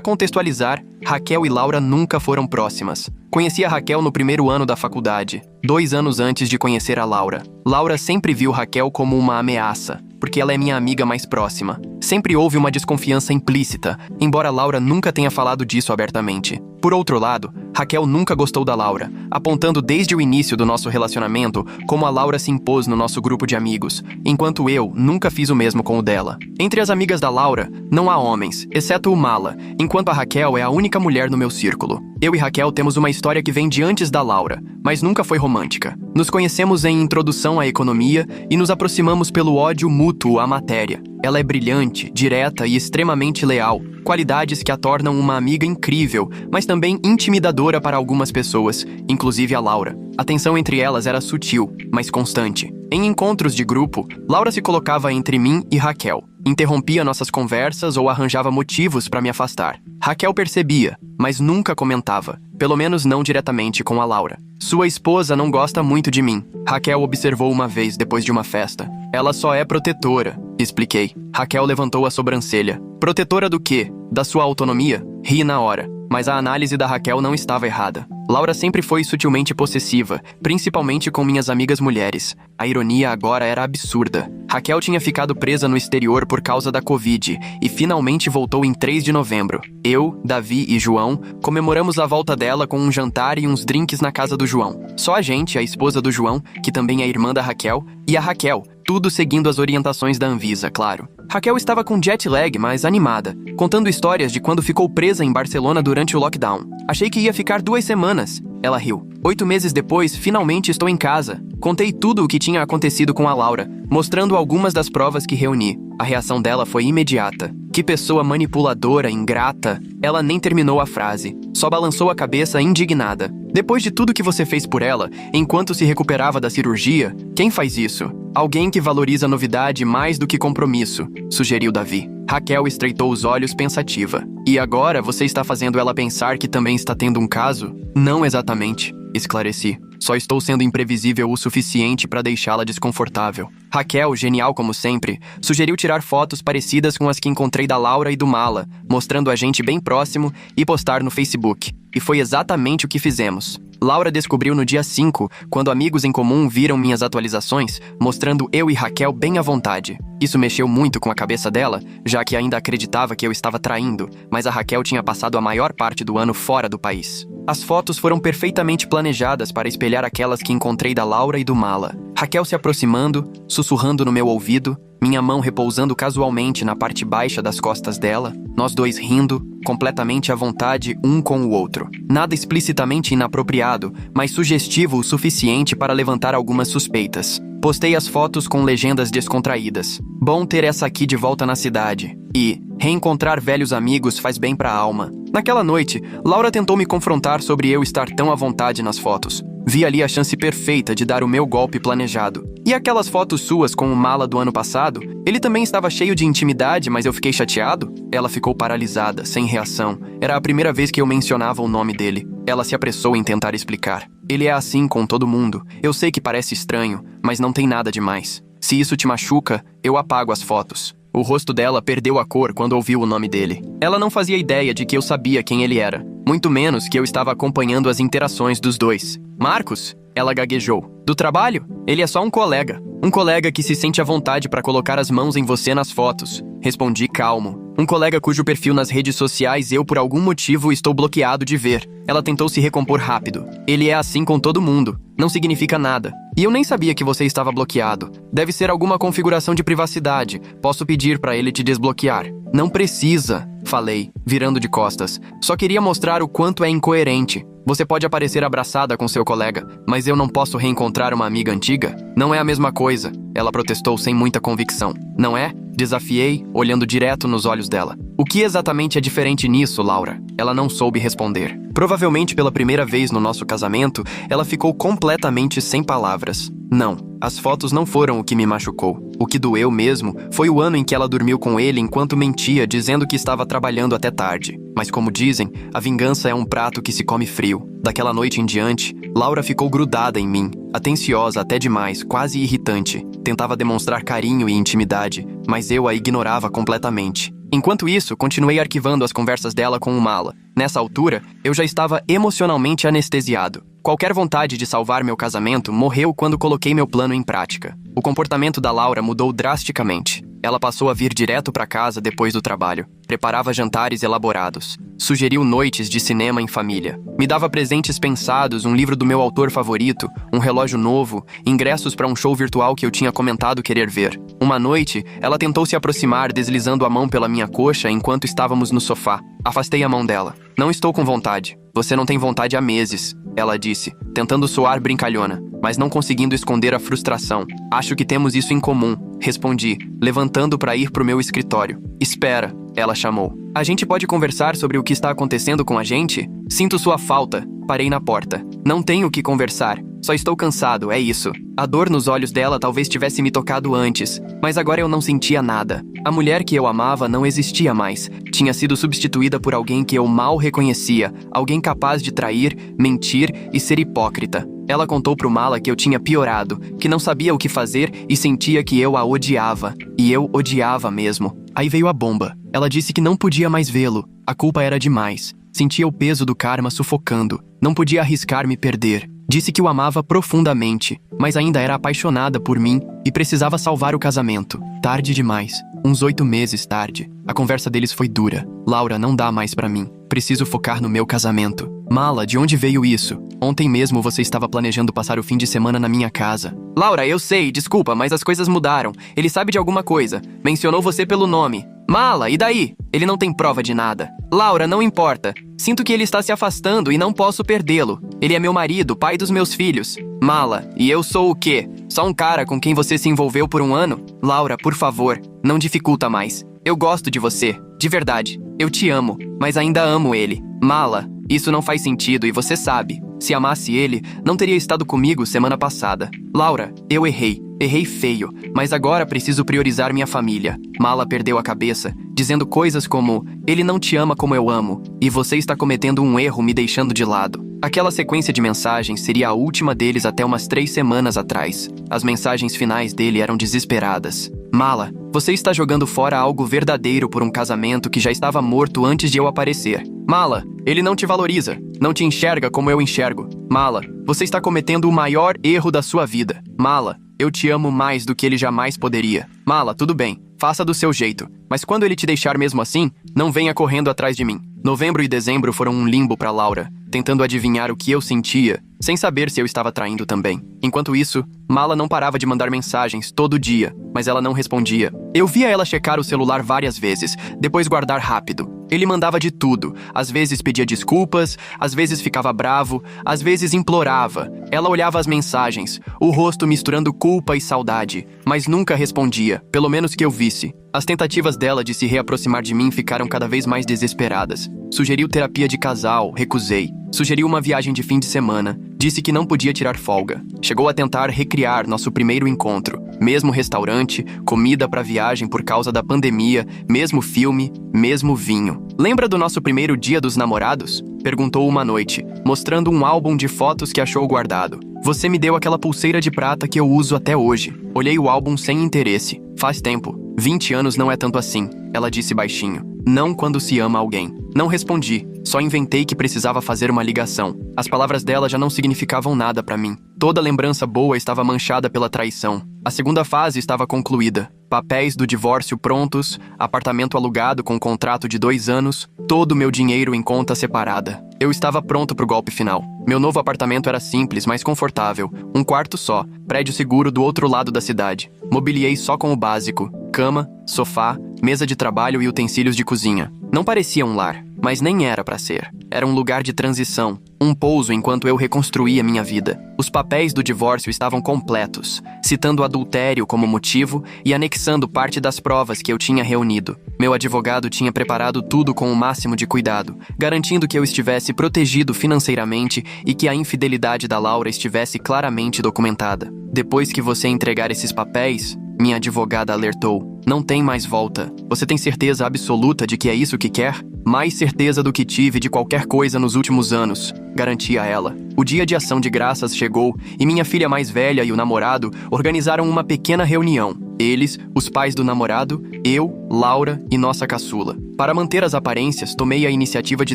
Speaker 1: contextualizar, Raquel e Laura nunca foram próximas. Conheci a Raquel no primeiro ano da faculdade, 2 anos antes de conhecer a Laura. Laura sempre viu Raquel como uma ameaça, porque ela é minha amiga mais próxima. Sempre houve uma desconfiança implícita, embora Laura nunca tenha falado disso abertamente. Por outro lado, Raquel nunca gostou da Laura, apontando desde o início do nosso relacionamento como a Laura se impôs no nosso grupo de amigos, enquanto eu nunca fiz o mesmo com o dela. Entre as amigas da Laura, não há homens, exceto o Mala, enquanto a Raquel é a única mulher no meu círculo. Eu e Raquel temos uma história que vem de antes da Laura, mas nunca foi romântica. Nos conhecemos em Introdução à Economia e nos aproximamos pelo ódio mútuo à matéria. Ela é brilhante, direta e extremamente leal, qualidades que a tornam uma amiga incrível, mas também intimidadora para algumas pessoas, inclusive a Laura. A tensão entre elas era sutil, mas constante. Em encontros de grupo, Laura se colocava entre mim e Raquel. Interrompia nossas conversas ou arranjava motivos para me afastar. Raquel percebia, mas nunca comentava, pelo menos não diretamente com a Laura. Sua esposa não gosta muito de mim, Raquel observou uma vez depois de uma festa. Ela só é protetora, expliquei. Raquel levantou a sobrancelha. Protetora do quê? Da sua autonomia? Ri na hora, mas a análise da Raquel não estava errada. Laura sempre foi sutilmente possessiva, principalmente com minhas amigas mulheres. A ironia agora era absurda. Raquel tinha ficado presa no exterior por causa da Covid e finalmente voltou em 3 de novembro. Eu, Davi e João comemoramos a volta dela com um jantar e uns drinks na casa do João. Só a gente, a esposa do João, que também é irmã da Raquel, e a Raquel, tudo seguindo as orientações da Anvisa, claro. Raquel estava com jet lag, mas animada, contando histórias de quando ficou presa em Barcelona durante o lockdown. Achei que ia ficar 2 semanas. Ela riu. 8 meses depois, finalmente estou em casa. Contei tudo o que tinha acontecido com a Laura, mostrando algumas das provas que reuni. A reação dela foi imediata. Que pessoa manipuladora, ingrata. Ela nem terminou a frase. Só balançou a cabeça indignada. Depois de tudo que você fez por ela, enquanto se recuperava da cirurgia, quem faz isso? Alguém que valoriza novidade mais do que compromisso, sugeriu Davi. Raquel estreitou os olhos pensativa. E agora você está fazendo ela pensar que também está tendo um caso? Não exatamente, esclareci. Só estou sendo imprevisível o suficiente para deixá-la desconfortável. Raquel, genial como sempre, sugeriu tirar fotos parecidas com as que encontrei da Laura e do Mala, mostrando a gente bem próximo e postar no Facebook. E foi exatamente o que fizemos. Laura descobriu no dia 5, quando amigos em comum viram minhas atualizações, mostrando eu e Raquel bem à vontade. Isso mexeu muito com a cabeça dela, já que ainda acreditava que eu estava traindo, mas a Raquel tinha passado a maior parte do ano fora do país. As fotos foram perfeitamente planejadas para espelhar aquelas que encontrei da Laura e do Mala. Raquel se aproximando, sussurrando no meu ouvido, minha mão repousando casualmente na parte baixa das costas dela, nós dois rindo, completamente à vontade um com o outro. Nada explicitamente inapropriado, mas sugestivo o suficiente para levantar algumas suspeitas. Postei as fotos com legendas descontraídas. Bom ter essa aqui de volta na cidade. E reencontrar velhos amigos faz bem pra alma. Naquela noite, Laura tentou me confrontar sobre eu estar tão à vontade nas fotos. Vi ali a chance perfeita de dar o meu golpe planejado. E aquelas fotos suas com o Mala do ano passado? Ele também estava cheio de intimidade, mas eu fiquei chateado? Ela ficou paralisada, sem reação. Era a primeira vez que eu mencionava o nome dele. Ela se apressou em tentar explicar. Ele é assim com todo mundo. Eu sei que parece estranho, mas não tem nada demais. Se isso te machuca, eu apago as fotos. O rosto dela perdeu a cor quando ouviu o nome dele. Ela não fazia ideia de que eu sabia quem ele era, muito menos que eu estava acompanhando as interações dos dois. Marcos? Ela gaguejou. Do trabalho? Ele é só um colega. Um colega que se sente à vontade para colocar as mãos em você nas fotos. Respondi calmo. Um colega cujo perfil nas redes sociais eu, por algum motivo, estou bloqueado de ver. Ela tentou se recompor rápido. Ele é assim com todo mundo. Não significa nada. E eu nem sabia que você estava bloqueado. Deve ser alguma configuração de privacidade. Posso pedir para ele te desbloquear. Não precisa, falei, virando de costas. Só queria mostrar o quanto é incoerente. Você pode aparecer abraçada com seu colega, mas eu não posso reencontrar uma amiga antiga? Não é a mesma coisa, ela protestou sem muita convicção. Não é? Desafiei, olhando direto nos olhos dela. O que exatamente é diferente nisso, Laura? Ela não soube responder. Provavelmente pela primeira vez no nosso casamento, ela ficou completamente sem palavras. Não, as fotos não foram o que me machucou. O que doeu mesmo foi o ano em que ela dormiu com ele enquanto mentia, dizendo que estava trabalhando até tarde. Mas como dizem, a vingança é um prato que se come frio. Daquela noite em diante, Laura ficou grudada em mim, atenciosa até demais, quase irritante. Tentava demonstrar carinho e intimidade, mas eu a ignorava completamente. Enquanto isso, continuei arquivando as conversas dela com o Mala. Nessa altura, eu já estava emocionalmente anestesiado. Qualquer vontade de salvar meu casamento morreu quando coloquei meu plano em prática. O comportamento da Laura mudou drasticamente. Ela passou a vir direto para casa depois do trabalho. Preparava jantares elaborados. Sugeriu noites de cinema em família. Me dava presentes pensados, um livro do meu autor favorito, um relógio novo, ingressos para um show virtual que eu tinha comentado querer ver. Uma noite, ela tentou se aproximar, deslizando a mão pela minha coxa enquanto estávamos no sofá. Afastei a mão dela. Não estou com vontade. Você não tem vontade há meses, ela disse, tentando soar brincalhona, mas não conseguindo esconder a frustração. Acho que temos isso em comum, respondi, levantando para ir pro meu escritório. Espera, ela chamou. A gente pode conversar sobre o que está acontecendo com a gente? Sinto sua falta. Parei na porta. Não tenho o que conversar. Só estou cansado, é isso. A dor nos olhos dela talvez tivesse me tocado antes, mas agora eu não sentia nada. A mulher que eu amava não existia mais. Tinha sido substituída por alguém que eu mal reconhecia, alguém capaz de trair, mentir e ser hipócrita. Ela contou pro Mala que eu tinha piorado, que não sabia o que fazer e sentia que eu a odiava. E eu odiava mesmo. Aí veio a bomba. Ela disse que não podia mais vê-lo. A culpa era demais. Sentia o peso do karma sufocando. Não podia arriscar me perder. Disse que o amava profundamente, mas ainda era apaixonada por mim e precisava salvar o casamento. Tarde demais. Uns 8 meses tarde. A conversa deles foi dura. Laura, não dá mais pra mim. Preciso focar no meu casamento. Mala, de onde veio isso? Ontem mesmo você estava planejando passar o fim de semana na minha casa. Laura, eu sei, desculpa, mas as coisas mudaram. Ele sabe de alguma coisa. Mencionou você pelo nome. Mala, e daí? Ele não tem prova de nada. Laura, não importa. Sinto que ele está se afastando e não posso perdê-lo. Ele é meu marido, pai dos meus filhos. Mala, e eu sou o quê? Só um cara com quem você se envolveu por um ano? Laura, por favor, não dificulta mais. Eu gosto de você, de verdade. Eu te amo, mas ainda amo ele. Mala, isso não faz sentido e você sabe. Se amasse ele, não teria estado comigo semana passada. Laura, eu errei. Errei feio, mas agora preciso priorizar minha família. Mala perdeu a cabeça, dizendo coisas como: ele não te ama como eu amo, e você está cometendo um erro me deixando de lado. Aquela sequência de mensagens seria a última deles até umas 3 semanas atrás. As mensagens finais dele eram desesperadas. Mala, você está jogando fora algo verdadeiro por um casamento que já estava morto antes de eu aparecer. Mala, ele não te valoriza, não te enxerga como eu enxergo. Mala, você está cometendo o maior erro da sua vida. Mala, eu te amo mais do que ele jamais poderia. Mala, tudo bem, faça do seu jeito. Mas quando ele te deixar mesmo assim, não venha correndo atrás de mim. Novembro e dezembro foram um limbo para Laura, tentando adivinhar o que eu sentia, sem saber se eu estava traindo também. Enquanto isso, Mala não parava de mandar mensagens todo dia, mas ela não respondia. Eu via ela checar o celular várias vezes, depois guardar rápido. Ele mandava de tudo. Às vezes pedia desculpas, às vezes ficava bravo, às vezes implorava. Ela olhava as mensagens, o rosto misturando culpa e saudade, mas nunca respondia, pelo menos que eu visse. As tentativas dela de se reaproximar de mim ficaram cada vez mais desesperadas. Sugeriu terapia de casal, recusei. Sugeriu uma viagem de fim de semana. Disse que não podia tirar folga. Chegou a tentar recriar nosso primeiro encontro. Mesmo restaurante, comida para viagem por causa da pandemia, mesmo filme, mesmo vinho. Lembra do nosso primeiro dia dos namorados? Perguntou uma noite, mostrando um álbum de fotos que achou guardado. Você me deu aquela pulseira de prata que eu uso até hoje. Olhei o álbum sem interesse. Faz tempo. 20 anos não é tanto assim, ela disse baixinho. Não quando se ama alguém. Não respondi, só inventei que precisava fazer uma ligação. As palavras dela já não significavam nada pra mim. Toda lembrança boa estava manchada pela traição. A segunda fase estava concluída. Papéis do divórcio prontos, apartamento alugado com contrato de 2 anos, todo o meu dinheiro em conta separada. Eu estava pronto pro golpe final. Meu novo apartamento era simples, mas confortável. Um quarto só, prédio seguro do outro lado da cidade. Mobiliei só com o básico: cama, sofá, mesa de trabalho e utensílios de cozinha. Não parecia um lar, mas nem era pra ser. Era um lugar de transição, um pouso enquanto eu reconstruía minha vida. Os papéis do divórcio estavam completos, citando adultério como motivo e anexando parte das provas que eu tinha reunido. Meu advogado tinha preparado tudo com o máximo de cuidado, garantindo que eu estivesse protegido financeiramente e que a infidelidade da Laura estivesse claramente documentada. Depois que você entregar esses papéis, minha advogada alertou, não tem mais volta. Você tem certeza absoluta de que é isso que quer? Mais certeza do que tive de qualquer coisa nos últimos anos, garantia ela. O dia de ação de graças chegou e minha filha mais velha e o namorado organizaram uma pequena reunião. Eles, os pais do namorado, eu, Laura e nossa caçula. Para manter as aparências, tomei a iniciativa de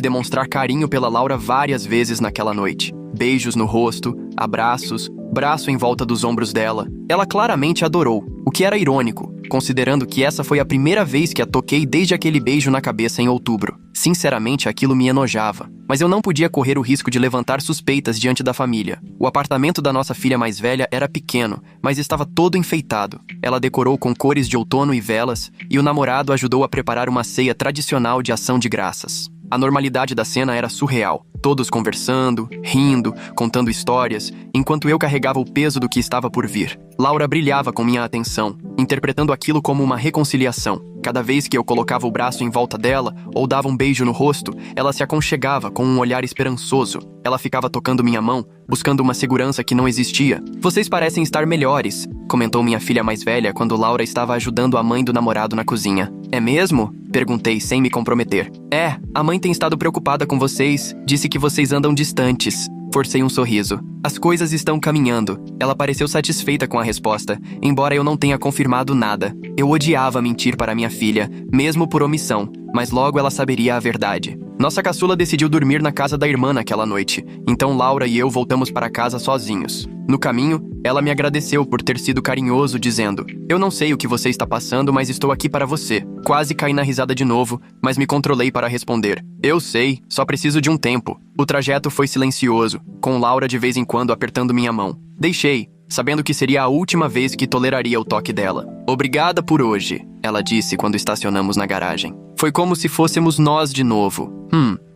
Speaker 1: demonstrar carinho pela Laura várias vezes naquela noite. Beijos no rosto, abraços, braço em volta dos ombros dela. Ela claramente adorou, o que era irônico, considerando que essa foi a primeira vez que a toquei desde aquele beijo na cabeça em outubro. Sinceramente, aquilo me enojava, mas eu não podia correr o risco de levantar suspeitas diante da família. O apartamento da nossa filha mais velha era pequeno, mas estava todo enfeitado. Ela decorou com cores de outono e velas, e o namorado ajudou a preparar uma ceia tradicional de ação de graças. A normalidade da cena era surreal. Todos conversando, rindo, contando histórias, enquanto eu carregava o peso do que estava por vir. Laura brilhava com minha atenção, interpretando aquilo como uma reconciliação. Cada vez que eu colocava o braço em volta dela ou dava um beijo no rosto, ela se aconchegava com um olhar esperançoso. Ela ficava tocando minha mão, buscando uma segurança que não existia. Vocês parecem estar melhores, comentou minha filha mais velha quando Laura estava ajudando a mãe do namorado na cozinha. É mesmo? Perguntei sem me comprometer. É, a mãe tem estado preocupada com vocês, disse que vocês andam distantes. Forcei um sorriso. As coisas estão caminhando. Ela pareceu satisfeita com a resposta, embora eu não tenha confirmado nada. Eu odiava mentir para minha filha, mesmo por omissão, mas logo ela saberia a verdade. Nossa caçula decidiu dormir na casa da irmã naquela noite, então Laura e eu voltamos para casa sozinhos. No caminho, ela me agradeceu por ter sido carinhoso, dizendo: eu não sei o que você está passando, mas estou aqui para você. Quase caí na risada de novo, mas me controlei para responder: eu sei, só preciso de um tempo. O trajeto foi silencioso, com Laura de vez em quando apertando minha mão. Deixei, sabendo que seria a última vez que toleraria o toque dela. Obrigada por hoje, ela disse quando estacionamos na garagem. Foi como se fôssemos nós de novo.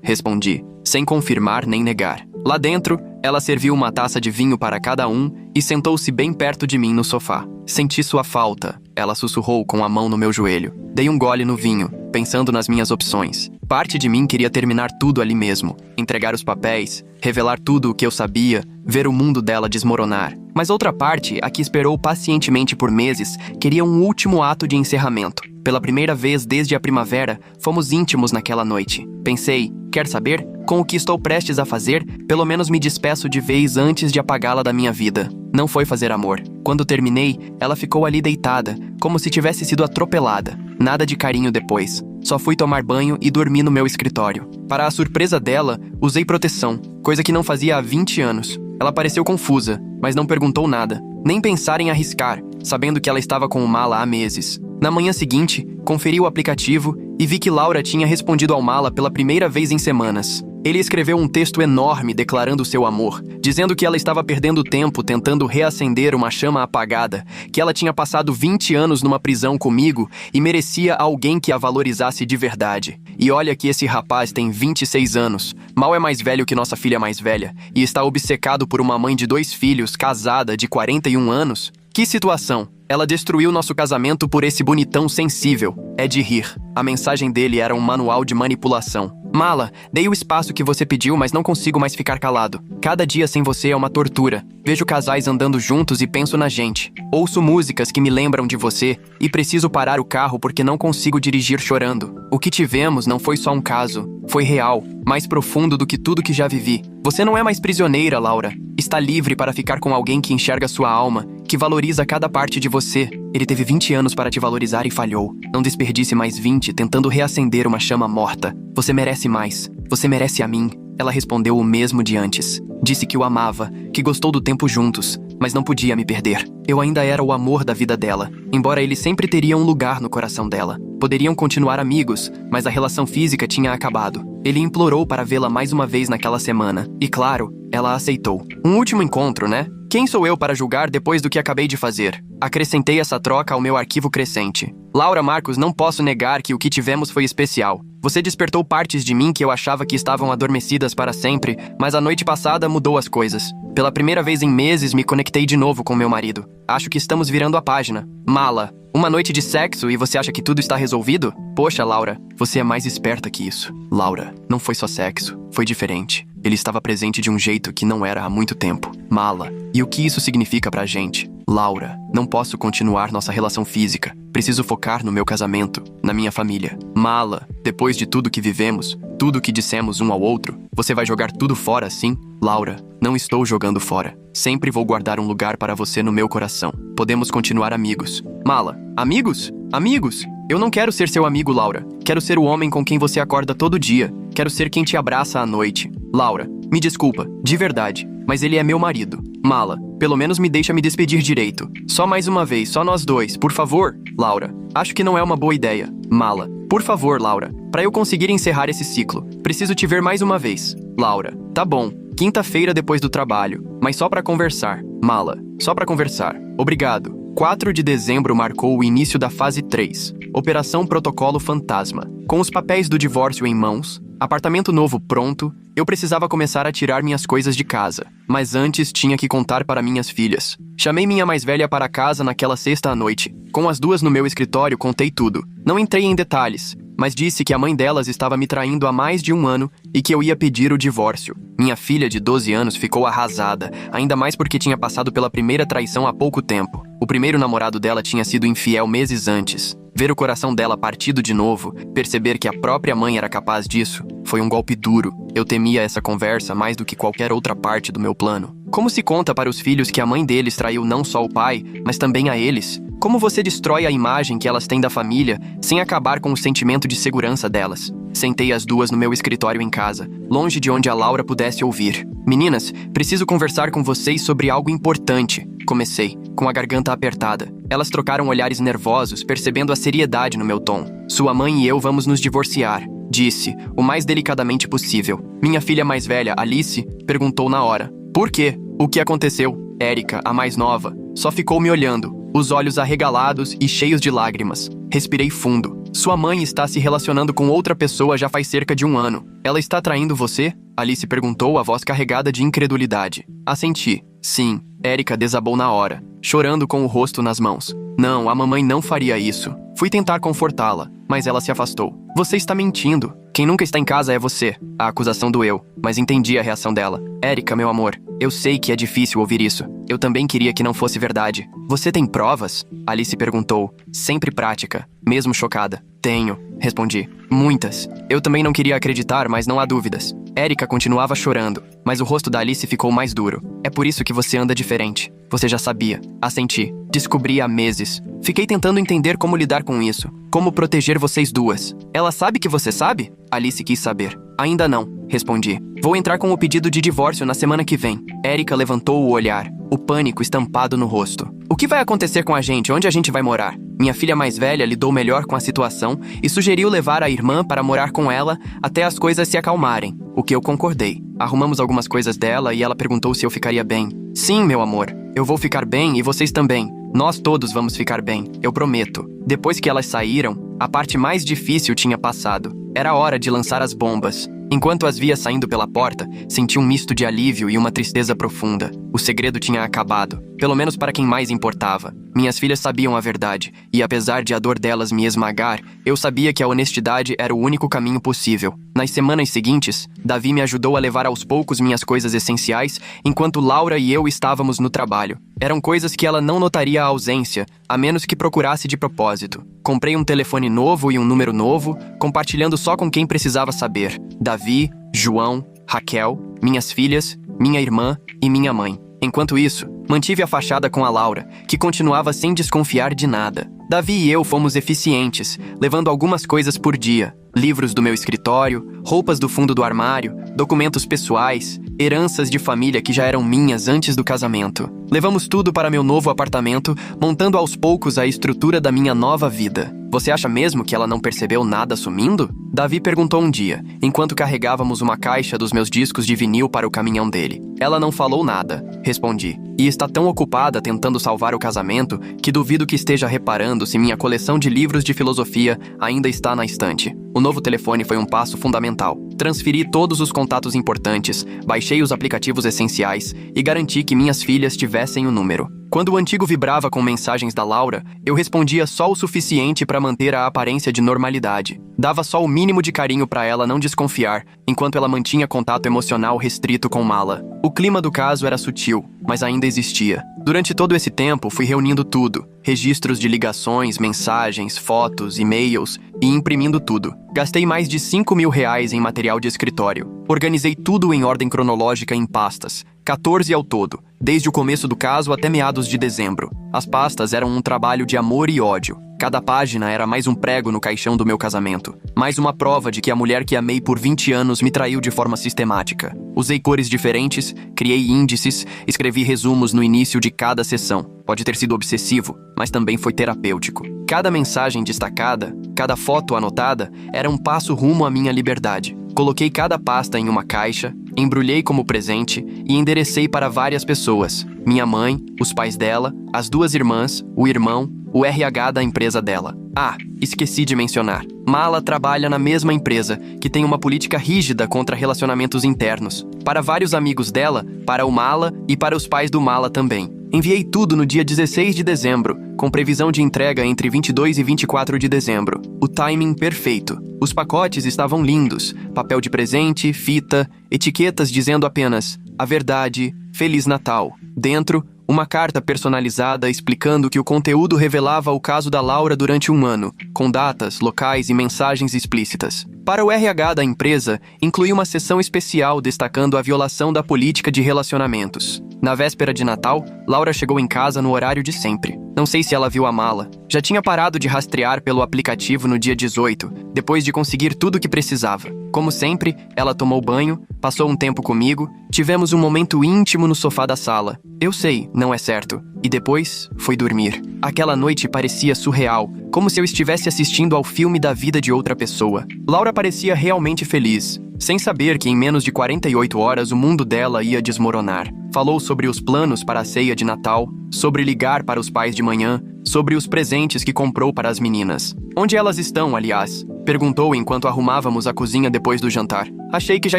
Speaker 1: Respondi, sem confirmar nem negar. Lá dentro, ela serviu uma taça de vinho para cada um e sentou-se bem perto de mim no sofá. Senti sua falta, ela sussurrou com a mão no meu joelho. Dei um gole no vinho, pensando nas minhas opções. Parte de mim queria terminar tudo ali mesmo, entregar os papéis, revelar tudo o que eu sabia, ver o mundo dela desmoronar. Mas outra parte, a que esperou pacientemente por meses, queria um último ato de encerramento. Pela primeira vez desde a primavera, fomos íntimos naquela noite. Pensei, quer saber? Com o que estou prestes a fazer, pelo menos me despeço de vez antes de apagá-la da minha vida. Não foi fazer amor. Quando terminei, ela ficou ali deitada, como se tivesse sido atropelada. Nada de carinho depois. Só fui tomar banho e dormi no meu escritório. Para a surpresa dela, usei proteção, coisa que não fazia há 20 anos. Ela pareceu confusa, mas não perguntou nada, nem pensar em arriscar, sabendo que ela estava com o mala há meses. Na manhã seguinte, conferi o aplicativo e vi que Laura tinha respondido ao mala pela primeira vez em semanas. Ele escreveu um texto enorme declarando seu amor, dizendo que ela estava perdendo tempo tentando reacender uma chama apagada, que ela tinha passado 20 anos numa prisão comigo e merecia alguém que a valorizasse de verdade. E olha que esse rapaz tem 26 anos, mal é mais velho que nossa filha mais velha, e está obcecado por uma mãe de 2 filhos, casada, de 41 anos. Que situação! Ela destruiu nosso casamento por esse bonitão sensível. É de rir. A mensagem dele era um manual de manipulação. Mala, dei o espaço que você pediu, mas não consigo mais ficar calado. Cada dia sem você é uma tortura. Vejo casais andando juntos e penso na gente. Ouço músicas que me lembram de você e preciso parar o carro porque não consigo dirigir chorando. O que tivemos não foi só um caso. Foi real, mais profundo do que tudo que já vivi. Você não é mais prisioneira, Laura. Está livre para ficar com alguém que enxerga sua alma, que valoriza cada parte de você. Ele teve 20 anos para te valorizar e falhou. Não desperdice mais 20 tentando reacender uma chama morta. Você merece mais. Você merece a mim. Ela respondeu o mesmo de antes. Disse que o amava, que gostou do tempo juntos, mas não podia me perder. Eu ainda era o amor da vida dela, embora ele sempre teria um lugar no coração dela. Poderiam continuar amigos, mas a relação física tinha acabado. Ele implorou para vê-la mais uma vez naquela semana. E claro, ela aceitou. Um último encontro, né? Quem sou eu para julgar depois do que acabei de fazer? Acrescentei essa troca ao meu arquivo crescente. Laura Marcos, não posso negar que o que tivemos foi especial. Você despertou partes de mim que eu achava que estavam adormecidas para sempre, mas a noite passada mudou as coisas. Pela primeira vez em meses, me conectei de novo com meu marido. Acho que estamos virando a página. Mala. Uma noite de sexo e você acha que tudo está resolvido? Poxa, Laura, você é mais esperta que isso. Laura, não foi só sexo. Foi diferente. Ele estava presente de um jeito que não era há muito tempo. Mala. E o que isso significa pra gente? Laura, não posso continuar nossa relação física. Preciso focar no meu casamento, na minha família. Mala, depois de tudo que vivemos, tudo que dissemos um ao outro, você vai jogar tudo fora assim? Laura, não estou jogando fora. Sempre vou guardar um lugar para você no meu coração. Podemos continuar amigos. Mala, amigos? Amigos? Eu não quero ser seu amigo, Laura. Quero ser o homem com quem você acorda todo dia. Quero ser quem te abraça à noite. Laura, me desculpa, de verdade, mas ele é meu marido. Mala, pelo menos me deixa me despedir direito. Só mais uma vez, só nós dois, por favor. Laura, acho que não é uma boa ideia. Mala, por favor, Laura. Para eu conseguir encerrar esse ciclo, preciso te ver mais uma vez. Laura, tá bom. Quinta-feira depois do trabalho, mas só para conversar. Mala, só para conversar. Obrigado. 4 de dezembro marcou o início da fase 3, Operação Protocolo Fantasma. Com os papéis do divórcio em mãos, apartamento novo pronto, eu precisava começar a tirar minhas coisas de casa. Mas antes tinha que contar para minhas filhas. Chamei minha mais velha para casa naquela sexta à noite. Com as duas no meu escritório, contei tudo. Não entrei em detalhes, mas disse que a mãe delas estava me traindo há mais de um ano e que eu ia pedir o divórcio. Minha filha de 12 anos ficou arrasada, ainda mais porque tinha passado pela primeira traição há pouco tempo. O primeiro namorado dela tinha sido infiel meses antes. Ver o coração dela partido de novo, perceber que a própria mãe era capaz disso, foi um golpe duro. Eu temia essa conversa mais do que qualquer outra parte do meu plano. Como se conta para os filhos que a mãe deles traiu não só o pai, mas também a eles? Como você destrói a imagem que elas têm da família sem acabar com o sentimento de segurança delas? Sentei as duas no meu escritório em casa, longe de onde a Laura pudesse ouvir. Meninas, preciso conversar com vocês sobre algo importante. Comecei, com a garganta apertada. Elas trocaram olhares nervosos, percebendo a seriedade no meu tom. Sua mãe e eu vamos nos divorciar, disse, o mais delicadamente possível. Minha filha mais velha, Alice, perguntou na hora. Por quê? O que aconteceu? Érica, a mais nova, só ficou me olhando, os olhos arregalados e cheios de lágrimas. Respirei fundo. Sua mãe está se relacionando com outra pessoa já faz cerca de um ano. Ela está traindo você? Alice perguntou, a voz carregada de incredulidade. Assenti. Sim. Érica desabou na hora, chorando com o rosto nas mãos. Não, a mamãe não faria isso. Fui tentar confortá-la, mas ela se afastou. Você está mentindo. Quem nunca está em casa é você. A acusação doeu, mas entendi a reação dela. Érica, meu amor, eu sei que é difícil ouvir isso. Eu também queria que não fosse verdade. Você tem provas? Alice perguntou, sempre prática, mesmo chocada. Tenho, respondi. Muitas. Eu também não queria acreditar, mas não há dúvidas. Érica continuava chorando, mas o rosto da Alice ficou mais duro. É por isso que você anda diferente. Você já sabia. Assenti. Descobri há meses. Fiquei tentando entender como lidar com isso. Como proteger vocês duas. Ela sabe que você sabe? Alice quis saber. Ainda não, respondi. Vou entrar com o pedido de divórcio na semana que vem. Érica levantou o olhar, o pânico estampado no rosto. O que vai acontecer com a gente? Onde a gente vai morar? Minha filha mais velha lidou melhor com a situação e sugeriu levar a irmã para morar com ela até as coisas se acalmarem, o que eu concordei. Arrumamos algumas coisas dela e ela perguntou se eu ficaria bem. Sim, meu amor, eu vou ficar bem e vocês também. Nós todos vamos ficar bem, eu prometo. Depois que elas saíram, a parte mais difícil tinha passado. Era hora de lançar as bombas. Enquanto as via saindo pela porta, senti um misto de alívio e uma tristeza profunda. O segredo tinha acabado, pelo menos para quem mais importava. Minhas filhas sabiam a verdade, e apesar de a dor delas me esmagar, eu sabia que a honestidade era o único caminho possível. Nas semanas seguintes, Davi me ajudou a levar aos poucos minhas coisas essenciais, enquanto Laura e eu estávamos no trabalho. Eram coisas que ela não notaria a ausência, a menos que procurasse de propósito. Comprei um telefone novo e um número novo, compartilhando só com quem precisava saber. Davi, João, Raquel, minhas filhas, minha irmã e minha mãe. Enquanto isso, Mantive a fachada com a Laura, que continuava sem desconfiar de nada. Davi e eu fomos eficientes, levando algumas coisas por dia. Livros do meu escritório, roupas do fundo do armário, documentos pessoais, heranças de família que já eram minhas antes do casamento. Levamos tudo para meu novo apartamento, montando aos poucos a estrutura da minha nova vida. Você acha mesmo que ela não percebeu nada sumindo? Davi perguntou um dia, enquanto carregávamos uma caixa dos meus discos de vinil para o caminhão dele. Ela não falou nada, respondi. E está tão ocupada tentando salvar o casamento que duvido que esteja reparando se minha coleção de livros de filosofia ainda está na estante. O novo telefone foi um passo fundamental. Transferi todos os contatos importantes, baixei os aplicativos essenciais e garanti que minhas filhas tivessem o número. Quando o antigo vibrava com mensagens da Laura, eu respondia só o suficiente para manter a aparência de normalidade. Dava só o mínimo de carinho para ela não desconfiar, enquanto ela mantinha contato emocional restrito com Mala. O clima do caso era sutil, mas ainda existia. Durante todo esse tempo, fui reunindo tudo. Registros de ligações, mensagens, fotos, e-mails e imprimindo tudo. Gastei mais de R$5.000 em material de escritório. Organizei tudo em ordem cronológica em pastas, 14 ao todo, desde o começo do caso até meados de dezembro. As pastas eram um trabalho de amor e ódio. Cada página era mais um prego no caixão do meu casamento. Mais uma prova de que a mulher que amei por 20 anos me traiu de forma sistemática. Usei cores diferentes, criei índices, escrevi resumos no início de cada sessão. Pode ter sido obsessivo, mas também foi terapêutico. Cada mensagem destacada, cada foto anotada, era um passo rumo à minha liberdade. Coloquei cada pasta em uma caixa, embrulhei como presente e enderecei para várias pessoas. Minha mãe, os pais dela, as 2 irmãs, o irmão, o RH da empresa dela. Ah, esqueci de mencionar. Mala trabalha na mesma empresa, que tem uma política rígida contra relacionamentos internos. Para vários amigos dela, para o Mala e para os pais do Mala também. Enviei tudo no dia 16 de dezembro, com previsão de entrega entre 22 e 24 de dezembro. O timing perfeito. Os pacotes estavam lindos, papel de presente, fita, etiquetas dizendo apenas "A verdade, Feliz Natal". Dentro, uma carta personalizada explicando que o conteúdo revelava o caso da Laura durante um ano, com datas, locais e mensagens explícitas. Para o RH da empresa, incluí uma seção especial destacando a violação da política de relacionamentos. Na véspera de Natal, Laura chegou em casa no horário de sempre. Não sei se ela viu a mala. Já tinha parado de rastrear pelo aplicativo no dia 18, depois de conseguir tudo o que precisava. Como sempre, ela tomou banho, passou um tempo comigo, tivemos um momento íntimo no sofá da sala. Eu sei, não é certo. E depois, foi dormir. Aquela noite parecia surreal, como se eu estivesse assistindo ao filme da vida de outra pessoa. Laura parecia realmente feliz, sem saber que em menos de 48 horas o mundo dela ia desmoronar. Falou sobre os planos para a ceia de Natal, sobre ligar para os pais de manhã, sobre os presentes que comprou para as meninas. Onde elas estão, aliás? Perguntou enquanto arrumávamos a cozinha depois do jantar. Achei que já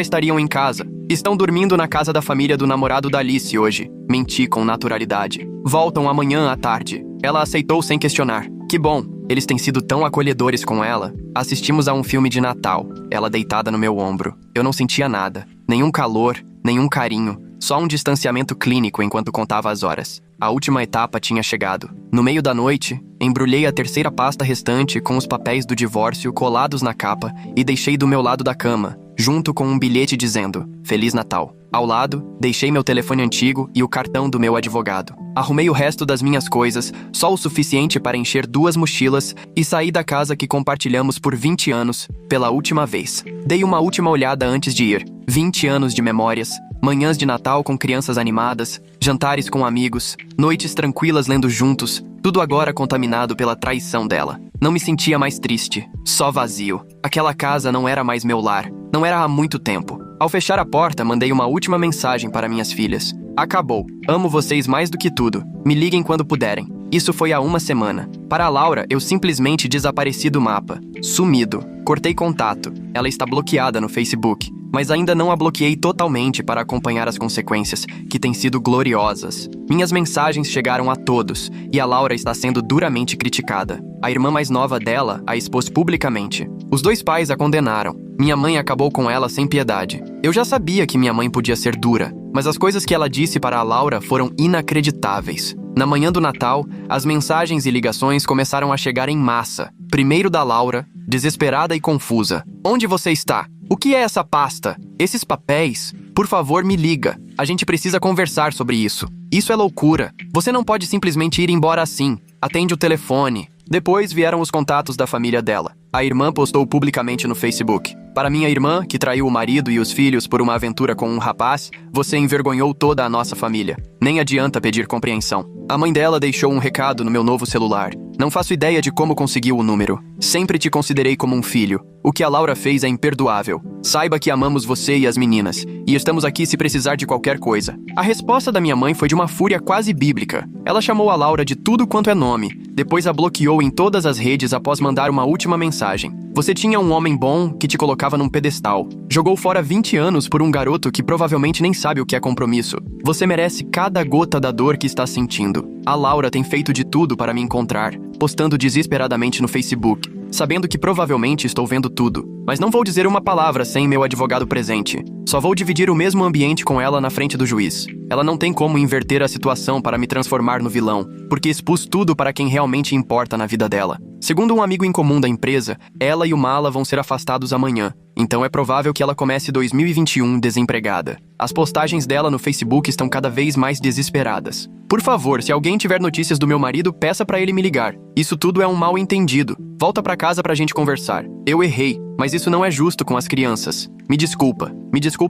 Speaker 1: estariam em casa. Estão dormindo na casa da família do namorado da Alice hoje. Menti com naturalidade. Voltam amanhã à tarde. Ela aceitou sem questionar. Que bom, eles têm sido tão acolhedores com ela. Assistimos a um filme de Natal, ela deitada no meu ombro. Eu não sentia nada, nenhum calor, nenhum carinho, só um distanciamento clínico enquanto contava as horas. A última etapa tinha chegado. No meio da noite, embrulhei a terceira pasta restante com os papéis do divórcio colados na capa e deixei do meu lado da cama, junto com um bilhete dizendo "Feliz Natal". Ao lado, deixei meu telefone antigo e o cartão do meu advogado. Arrumei o resto das minhas coisas, só o suficiente para encher 2 mochilas, e saí da casa que compartilhamos por 20 anos, pela última vez. Dei uma última olhada antes de ir. 20 anos de memórias, manhãs de Natal com crianças animadas, jantares com amigos, noites tranquilas lendo juntos, tudo agora contaminado pela traição dela. Não me sentia mais triste, só vazio. Aquela casa não era mais meu lar, não era há muito tempo. Ao fechar a porta, mandei uma última mensagem para minhas filhas. Acabou. Amo vocês mais do que tudo. Me liguem quando puderem. Isso foi há 1 semana. Para a Laura, eu simplesmente desapareci do mapa. Sumido. Cortei contato. Ela está bloqueada no Facebook. Mas ainda não a bloqueei totalmente para acompanhar as consequências, que têm sido gloriosas. Minhas mensagens chegaram a todos, e a Laura está sendo duramente criticada. A irmã mais nova dela a expôs publicamente. Os 2 pais a condenaram. Minha mãe acabou com ela sem piedade. Eu já sabia que minha mãe podia ser dura, mas as coisas que ela disse para a Laura foram inacreditáveis. Na manhã do Natal, as mensagens e ligações começaram a chegar em massa. Primeiro da Laura, desesperada e confusa. Onde você está? O que é essa pasta? Esses papéis? Por favor, me liga. A gente precisa conversar sobre isso. Isso é loucura. Você não pode simplesmente ir embora assim. Atende o telefone. Depois vieram os contatos da família dela. A irmã postou publicamente no Facebook: para minha irmã, que traiu o marido e os filhos por uma aventura com um rapaz, você envergonhou toda a nossa família. Nem adianta pedir compreensão. A mãe dela deixou um recado no meu novo celular. Não faço ideia de como conseguiu o número. Sempre te considerei como um filho. O que a Laura fez é imperdoável. Saiba que amamos você e as meninas, e estamos aqui se precisar de qualquer coisa. A resposta da minha mãe foi de uma fúria quase bíblica. Ela chamou a Laura de tudo quanto é nome, depois a bloqueou em todas as redes após mandar uma última mensagem. Você tinha um homem bom que te colocava num pedestal. Jogou fora 20 anos por um garoto que provavelmente nem sabe o que é compromisso. Você merece cada gota da dor que está sentindo. A Laura tem feito de tudo para me encontrar, postando desesperadamente no Facebook, sabendo que provavelmente estou vendo tudo. Mas não vou dizer uma palavra sem meu advogado presente. Só vou dividir o mesmo ambiente com ela na frente do juiz. Ela não tem como inverter a situação para me transformar no vilão, porque expus tudo para quem realmente importa na vida dela. Segundo um amigo em comum da empresa, ela e o Mala vão ser afastados amanhã. Então é provável que ela comece 2021 desempregada. As postagens dela no Facebook estão cada vez mais desesperadas. Por favor, se alguém tiver notícias do meu marido, peça pra ele me ligar. Isso tudo é um mal entendido. Volta pra casa pra gente conversar. Eu errei, mas isso não é justo com as crianças. Me desculpa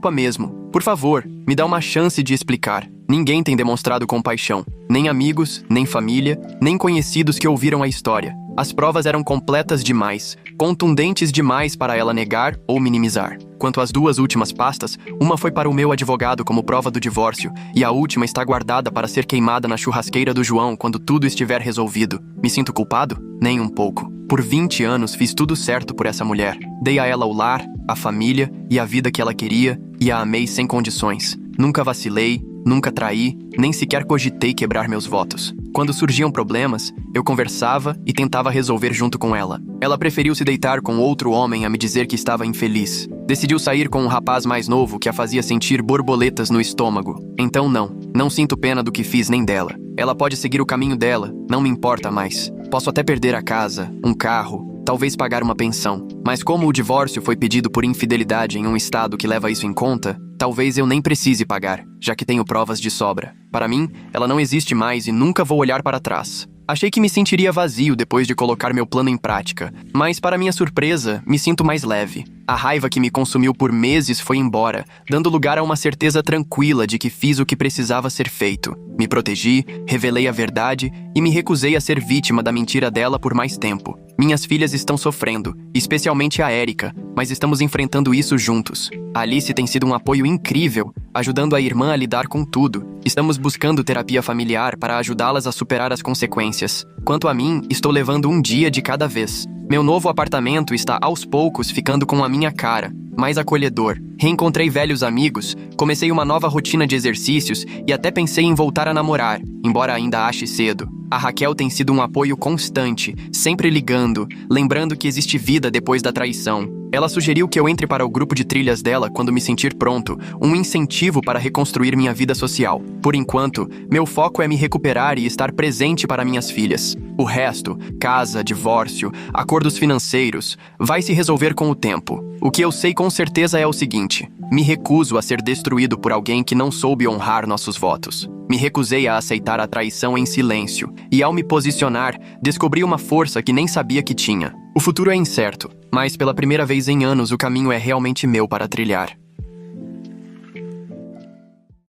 Speaker 1: mesmo. Por favor, me dá uma chance de explicar. Ninguém tem demonstrado compaixão. Nem amigos, nem família, nem conhecidos que ouviram a história. As provas eram completas demais, contundentes demais para ela negar ou minimizar. Quanto às duas últimas pastas, uma foi para o meu advogado como prova do divórcio, e a última está guardada para ser queimada na churrasqueira do João quando tudo estiver resolvido. Me sinto culpado? Nem um pouco. Por 20 anos fiz tudo certo por essa mulher. Dei a ela o lar, a família e a vida que ela queria, e a amei sem condições. Nunca vacilei, nunca traí, nem sequer cogitei quebrar meus votos. Quando surgiam problemas, eu conversava e tentava resolver junto com ela. Ela preferiu se deitar com outro homem a me dizer que estava infeliz. Decidiu sair com um rapaz mais novo que a fazia sentir borboletas no estômago. Então não sinto pena do que fiz nem dela. Ela pode seguir o caminho dela, não me importa mais. Posso até perder a casa, um carro, talvez pagar uma pensão. Mas como o divórcio foi pedido por infidelidade em um estado que leva isso em conta, talvez eu nem precise pagar, já que tenho provas de sobra. Para mim, ela não existe mais e nunca vou olhar para trás. Achei que me sentiria vazio depois de colocar meu plano em prática, mas para minha surpresa, me sinto mais leve. A raiva que me consumiu por meses foi embora, dando lugar a uma certeza tranquila de que fiz o que precisava ser feito. Me protegi, revelei a verdade e me recusei a ser vítima da mentira dela por mais tempo. Minhas filhas estão sofrendo, especialmente a Erika, mas estamos enfrentando isso juntos. A Alice tem sido um apoio incrível, ajudando a irmã a lidar com tudo. Estamos buscando terapia familiar para ajudá-las a superar as consequências. Quanto a mim, estou levando um dia de cada vez. Meu novo apartamento está aos poucos ficando com a minha cara, mais acolhedor. Reencontrei velhos amigos, comecei uma nova rotina de exercícios e até pensei em voltar a namorar, embora ainda ache cedo. A Raquel tem sido um apoio constante, sempre ligando, lembrando que existe vida depois da traição. Ela sugeriu que eu entre para o grupo de trilhas dela quando me sentir pronto, um incentivo para reconstruir minha vida social. Por enquanto, meu foco é me recuperar e estar presente para minhas filhas. O resto, casa, divórcio, acordos financeiros, vai se resolver com o tempo. O que eu sei com certeza é o seguinte: me recuso a ser destruído por alguém que não soube honrar nossos votos. Me recusei a aceitar a traição em silêncio, e ao me posicionar, descobri uma força que nem sabia que tinha. O futuro é incerto, mas pela primeira vez em anos o caminho é realmente meu para trilhar.